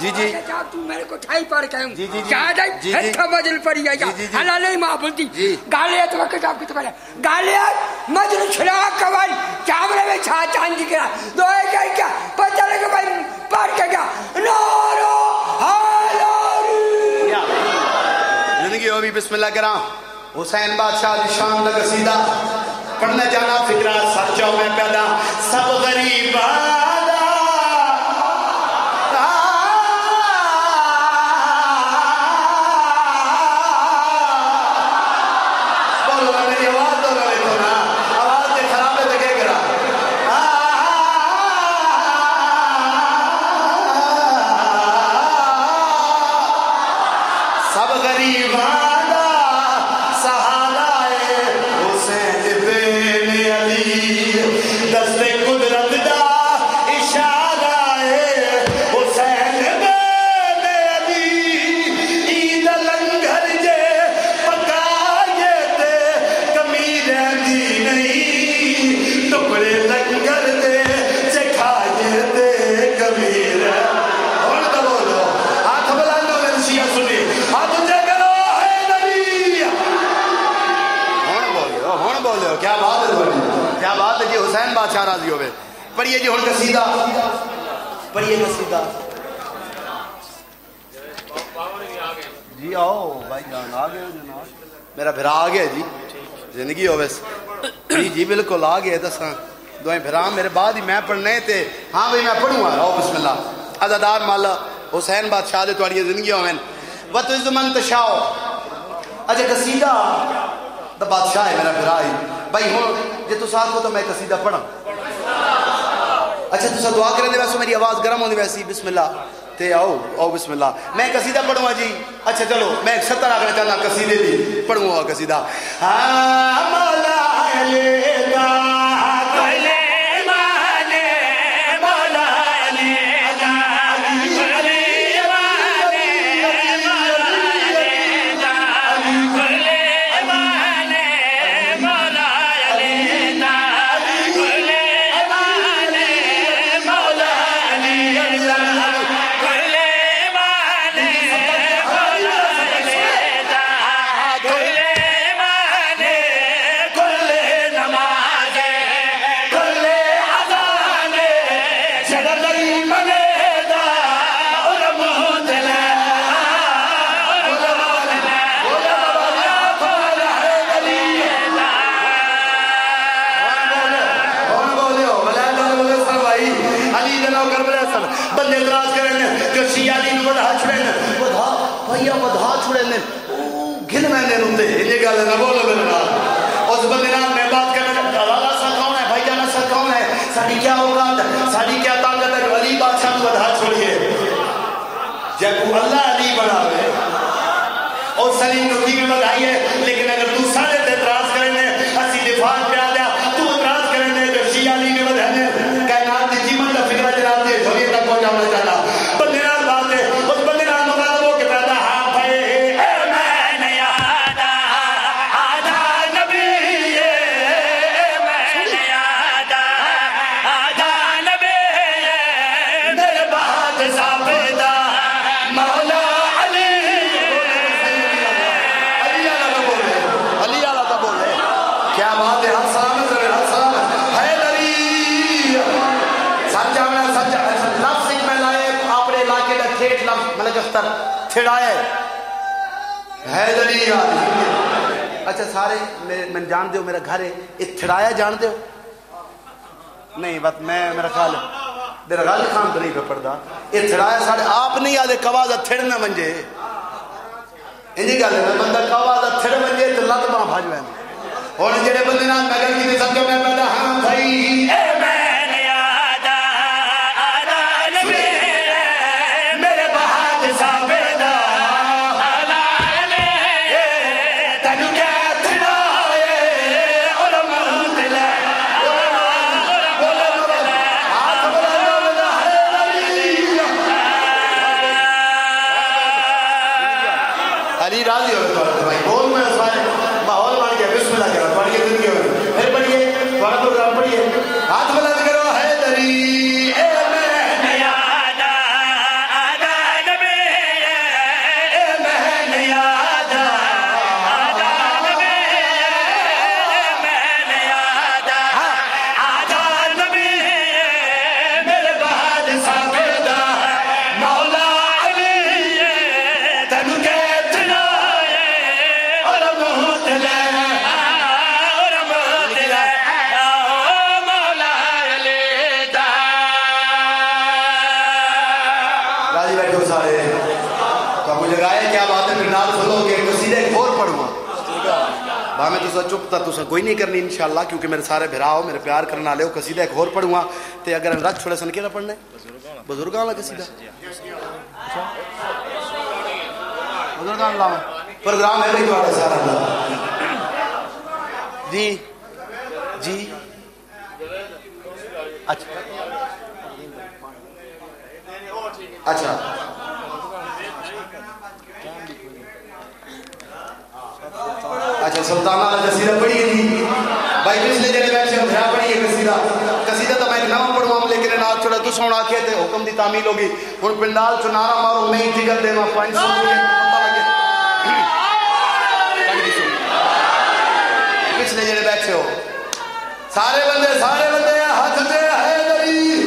جی جی تو میرے کو ٹھائی پڑھ کے ہوں جی جی کیا جائے ہتھا مجل پڑی آیا حلال نہیں معبودی گالیت وقت آپ کی تو پڑھا گالیت مجل چھڑا کوال چامرے میں چھا چاندی کرا دوئے کیا کیا پتہ لگا بھائی پڑھ کے کیا نورو حالاری زندگی ہو بھی بسم اللہ کرام حسین بادشاہ دی شان دا قصیدہ پڑھنا جانا فکرہ سر چاہو میں پیدا سب غریب بولے ہو کیا بات ہے تھوڑی کیا بات ہے جی حسین بادشاہ راضی ہوئے پڑھیے جی ہن قصیدہ پڑھیے قصیدہ جی آؤ بھائی جان آ گئے جناب میرا بھرا آ گیا جی زندگی ہو ویسے جی جی بالکل آ گئے دساں دوئیں بھرا میرے بعد ہی میں پڑھنے تے ہاں بھائی میں پڑھوں گا آؤ بسم اللہ عزادار مولا حسین بادشاہ دے تواڈی زندگی ہوئیں وتعز من تشاء اچھا قصیدہ دا بادشاہ ہے میرا بھرا ہی بھائی ہوں جے تو ساتھ کو تو میں قصیدہ پڑھاں اچھا تو دعا کریں دے ویسے میری آواز گرم ہوندی ویسی بسم اللہ تے آؤ بسم اللہ میں قصیدہ پڑھوں گا جی اچھا چلو میں 70 آگے چاہنا قصیدے دی پڑھوں گا قصیدہ مولا اللہ علی بنا ہوئے اور سلیم نکی میں بڑھائی ہے لیکن اگر تو سارے اعتراض کرنے اسی دفاع پہ آ جا تو اعتراض کرنے جو شیعہ علی میں بڑھانے کائنات دی جیمن کا فکرہ جناب دی جھولیے تک پہنچا ہونا چاہتا بندے نال بات ہے اس بندے نال مطالب ہو کے پیدا ہاں بھائی اے میں یاد آدھا نبی میں یاد آدھا نبی میرے بات ثابت مولا اچھا سارے میں جان دے ہو میرا گھر ہے یہ تھڑایا جان دے ہو نہیں بات میں میرا خیال میرا غال خان تو نہیں پہ پڑھتا یہ تھڑایا سارے آپ نہیں آدھے کوازہ تھڑنا منجے انجی گا لے میں بندہ کوازہ تھڑ منجے تو لگ باں بھاج میں اور جڑے بندے نام میں گل کی سب جو میں پیدا ہاں بھائی اے میں میں تو چپ تا کوئی نہیں کرنی انشاءاللہ کیونکہ میرے سارے بھراؤ میرے پیار کرنا لے قصیدہ ایک اور پڑھوں گا تے اگر رکھ چھوڑے سن کے نہ پڑھنے بزرگاں والا قصیدہ بزرگاں لاؤں پروگرام ہے بھائی سارا جی جی اچھا اچھا اچھا سلطانہ والا قصیدہ پڑھیے جی بھائی پچھلے جنے بیٹھ سے بھرا پڑھیے قصیدہ تو میں نہ پڑھوں ہم لیکن نال چھوڑا تو سونا آکھے تے حکم دی تعمیل ہوگی ہن پنڈال چ نعرہ مارو میں ہی جگر دیواں 500 پتہ لگے دے جڑے بیٹھے ہو سارے بندے ہاتھ دے حیدری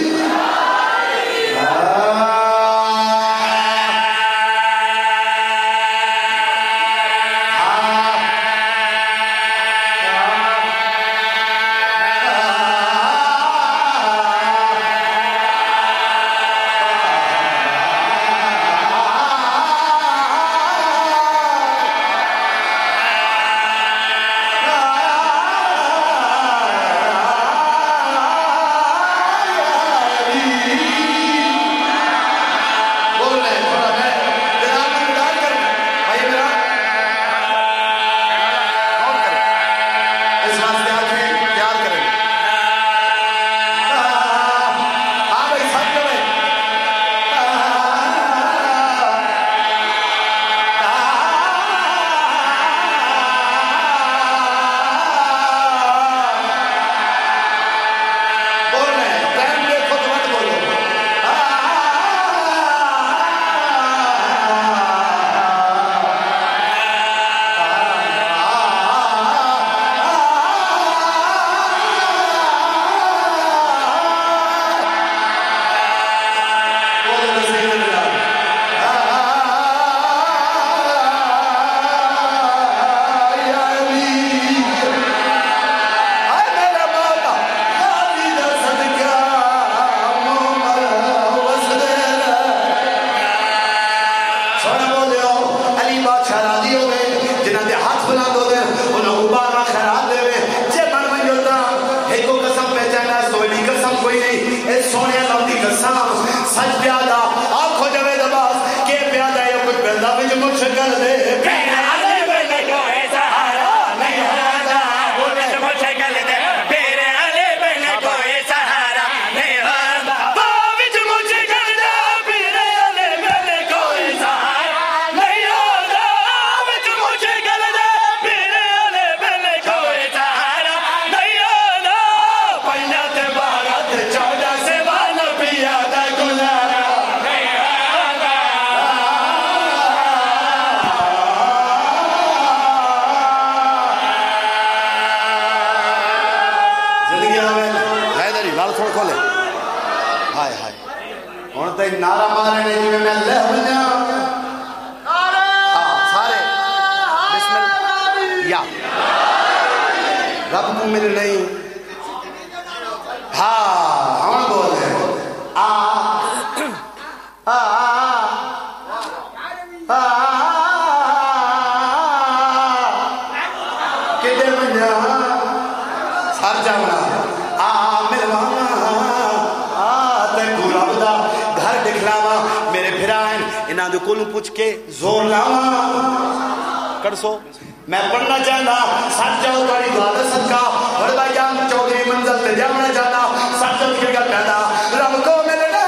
نعرہ مارے نے جی میں اللہ بنیا سارے بسم اللہ یا رب کو مل نہیں ہم بول رہے کدے بنیا سار جانا میرے بھرائن انہاں دے کولوں پوچھ کے زور لاواں کر سو میں پڑھنا چاہنا سچ جاؤ تاری دعا دا صدقہ بڑے بھائی جان چودھری منزل تے جانا چاہنا سچ کے گل پیدا رب کو ملنا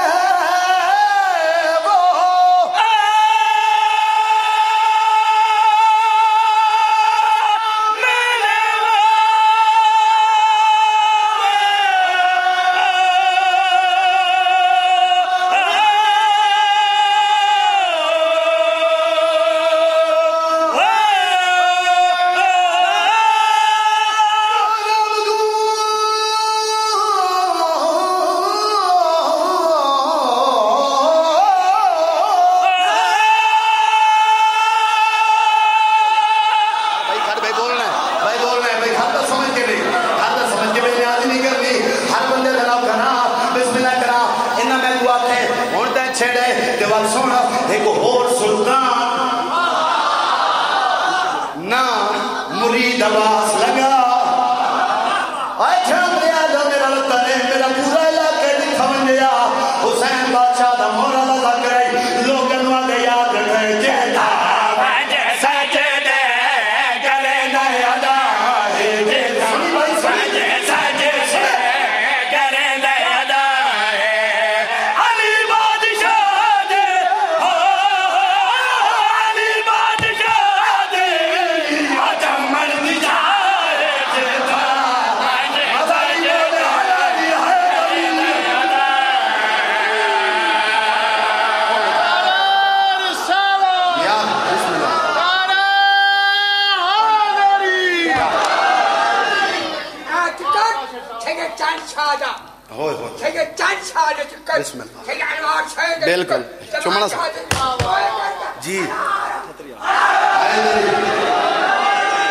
سید چند شاہدہ ہوئے ہوئے سید چند شاہدہ چکر بسم اللہ سید انوار شاہدہ بالکل چمڑا صاحب جی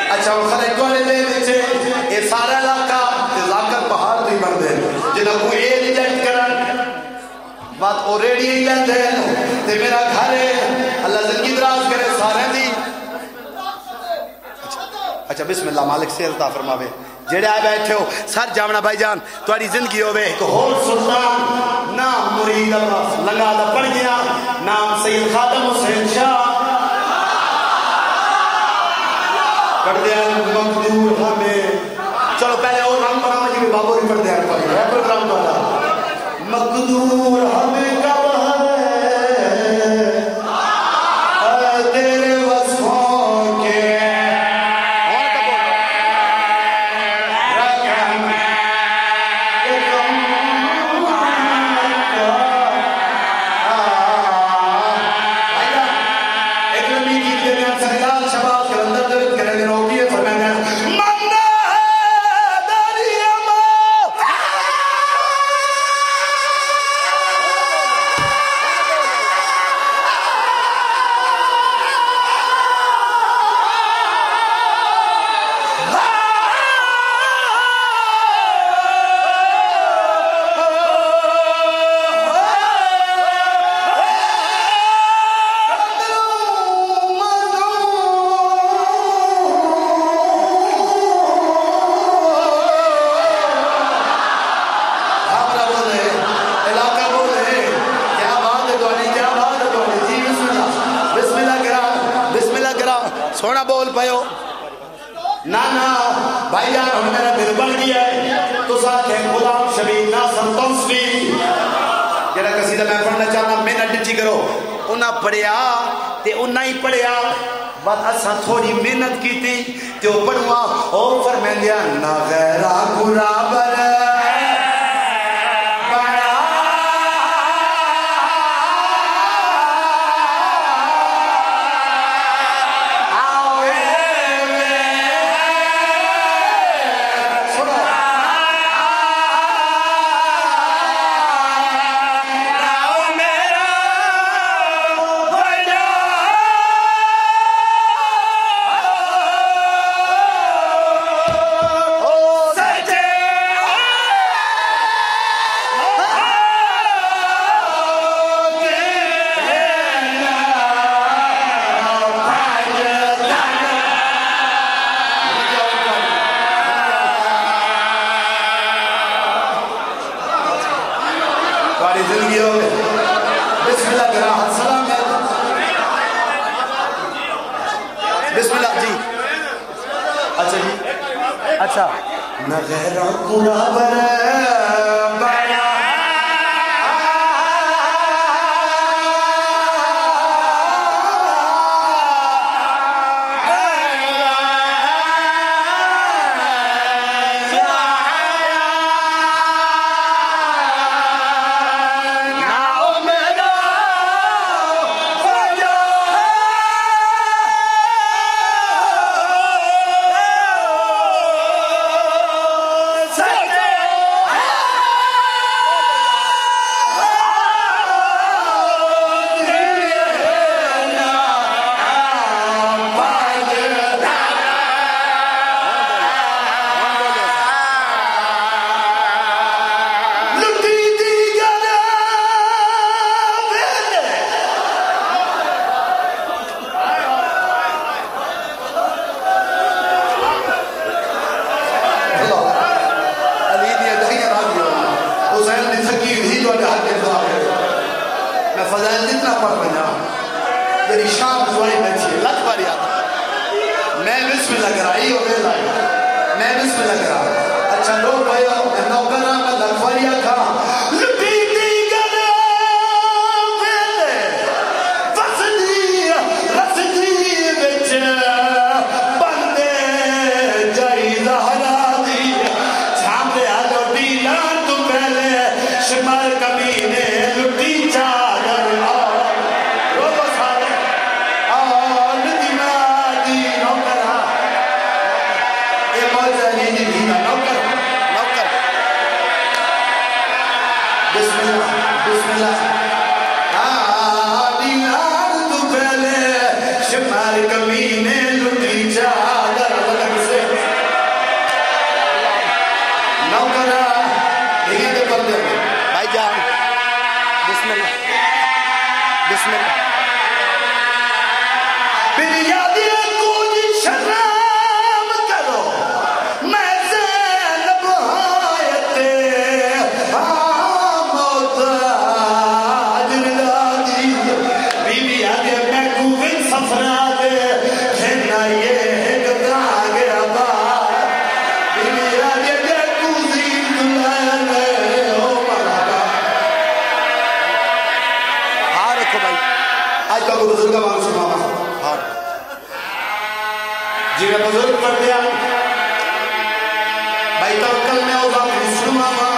اچھا وہ خلے کولے دے دیچے یہ سارا علاقہ پہاڑ دی مر دے جنہاں کو اے ریجیکٹ کرن بات او ریڈی ہی لین دے تے میرا گھر ہے اللہ زندگی دراز کرے سارے دی اچھا بسم اللہ مالک سے عطا فرماوے جڑے آئے بیٹھے ہو سر جامنا بھائی جان تمہاری زندگی ہوئے ایک ہور سلطان نام مرید اللہ لگا دا پڑھ گیا نام سید خادم حسین شاہ پڑھ دیا مقدور ہمیں چلو پہلے اور رنگ بنا مجھے بھی بابو نہیں پڑھ دیا رنگ بنا مقدور ہمیں کب ہے تیرے وصفوں کے سونا بول پہو نانا بھائی جان ہم میرا دل بن گیا ہے تو ساتھ ہے غلام شبیر ناصر تنسوی جڑا قصیدہ میں پڑھنا چاہنا محنت ڈٹی کرو انہاں پڑھیا تے انہاں ہی پڑھیا بات اساں تھوڑی محنت کی تھی تے وہ پڑھوا اور فرمائیں دیا نہ غیرہ برابر اچھا نہ غیر قرابر بڑا فضائل جتنا پڑھ بنا میری شام دعائی بیٹھی ہے لکھ بار یاد میں بسم اللہ کرا یہ ہوتے لائے میں بسم اللہ کرا اچھا لوگ بھائی میں نوکرہ میں لکھ بار یاد کھا نوکرہ دھیرے دے کر دے بھائی جان بسم اللہ بسم اللہ بریادی کچھ شرم کرو میں زینب آیتے محتاج ردادی بریادی میں کوئی سفراد جنہ یہ بزرگا مانگ سناما جی میں بزرگ پڑھ دیا بھائی توکل میں اوزا کرسو ماما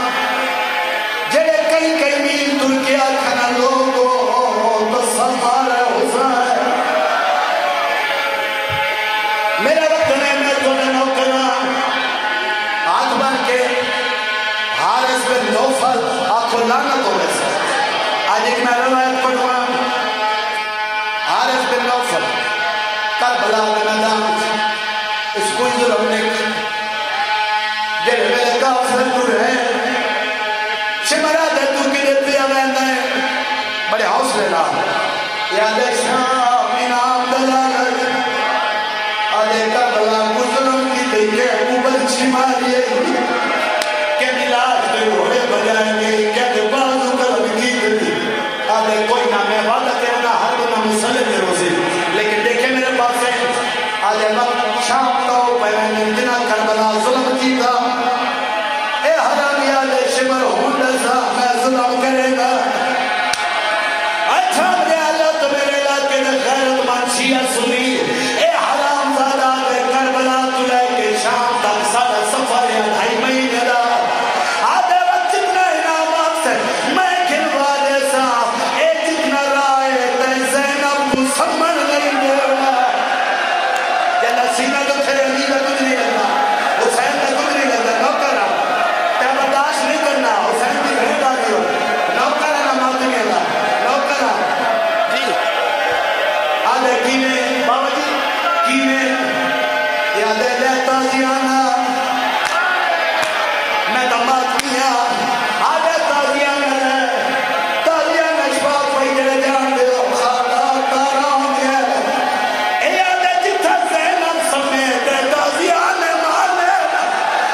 جڑے کئی کئی میل ترکیا کھنا لوگو تو سلمان حسن میرے وقت میں تو نوکرہ آدھ بن کے حارس بن نوفل آنکھوں لانت ہو رہے سے آج ایک میں روایت پڑھوا حارس بن نوفل کربلا کے میدان اس کوئی ظلم نے کی جن میں کافر دور ہے شمرا دے تو کی دیتی آویندہ ہے بڑے حوصلے لا یاد شام انام دلالت آدھے کربلا کو ظلم کی دیئے اوبر چھماری کہ ملاج کے گھوڑے بجائیں گے کہ بازو کرم کی دیتی آدھے کوئی نہ میں وعدہ کرنا ہر نہ مسلم روزی لیکن دیکھیں میرے پاس ہے آدھے وقت شام تو پہنے دنہ کربلا ظلم کی تھا اے حرامی آدھے شمر ہونڈا سا میں ظلم کرے گا اچھا میرے اللہ تو میرے علاقے میں غیرت منشیہ سنی اے حرام زادہ آدھے کربلا تو لے کے شام تک سادہ سفر یا 2.5 مہینے دا آدھے وقت جتنا انعامات سے میں کھلوا دے سا اے جتنا رائے تے زینب کو سمجھ نہیں دے رہا جلہ سینہ تو تھے علی کا کچھ نہیں لگا حسین کا کچھ نہیں لگا نوکرہ تے برداشت نہیں کرنا حسین کی گھر ڈالی ہو نوکرہ نہ مات نہیں لگا نوکرہ جی آدھے کینے بابا جی کینے یادے لیتا زیانہ میں دمات کیا آدھے تازیانہ لے تازیانہ شفاق پہی جلے جان دے خادا تارام دے اے آدھے جتھا زینب سمیت تازیانہ مانے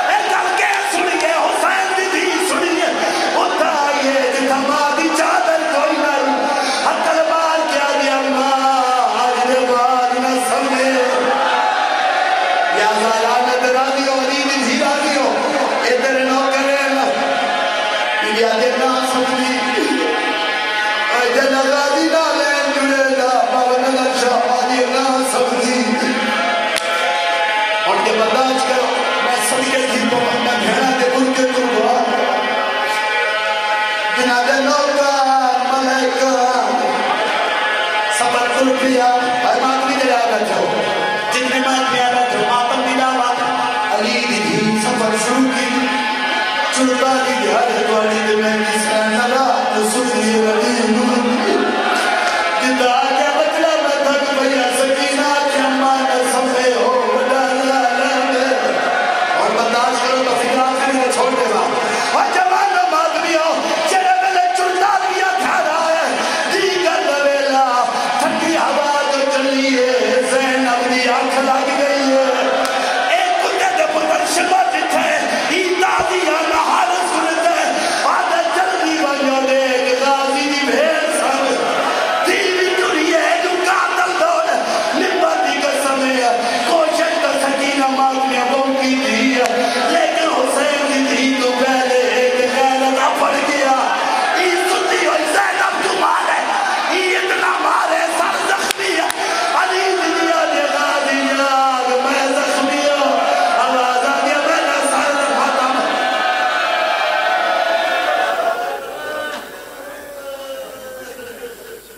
اے کل کے سنیے حسین دی دی سنیے اتھا آئیے جتھا مادی چادر کوئی نہیں حتل بار کیا دیا ماں دے بار نہ سمیت یا زالانہ درا دیو علی دی دھیرا دیو ادھر نو کرے نا یا دے نا سمجھی جنہ غازی نہ لین جڑے گا باون لکشا آدھی نا سمجھی اور کے برداشت کرو میں صدقے تھی تو میں گھرہ دے ان کے قربان جنہ دے نوکار ملائکہ سفر ترکیا ہر ماتمی دے آگا جاؤ جتنے ماتمی آگا جاؤ ماتم دی دعوات علی دی سفر شروع کی چلتا دی ہر دواری دے میں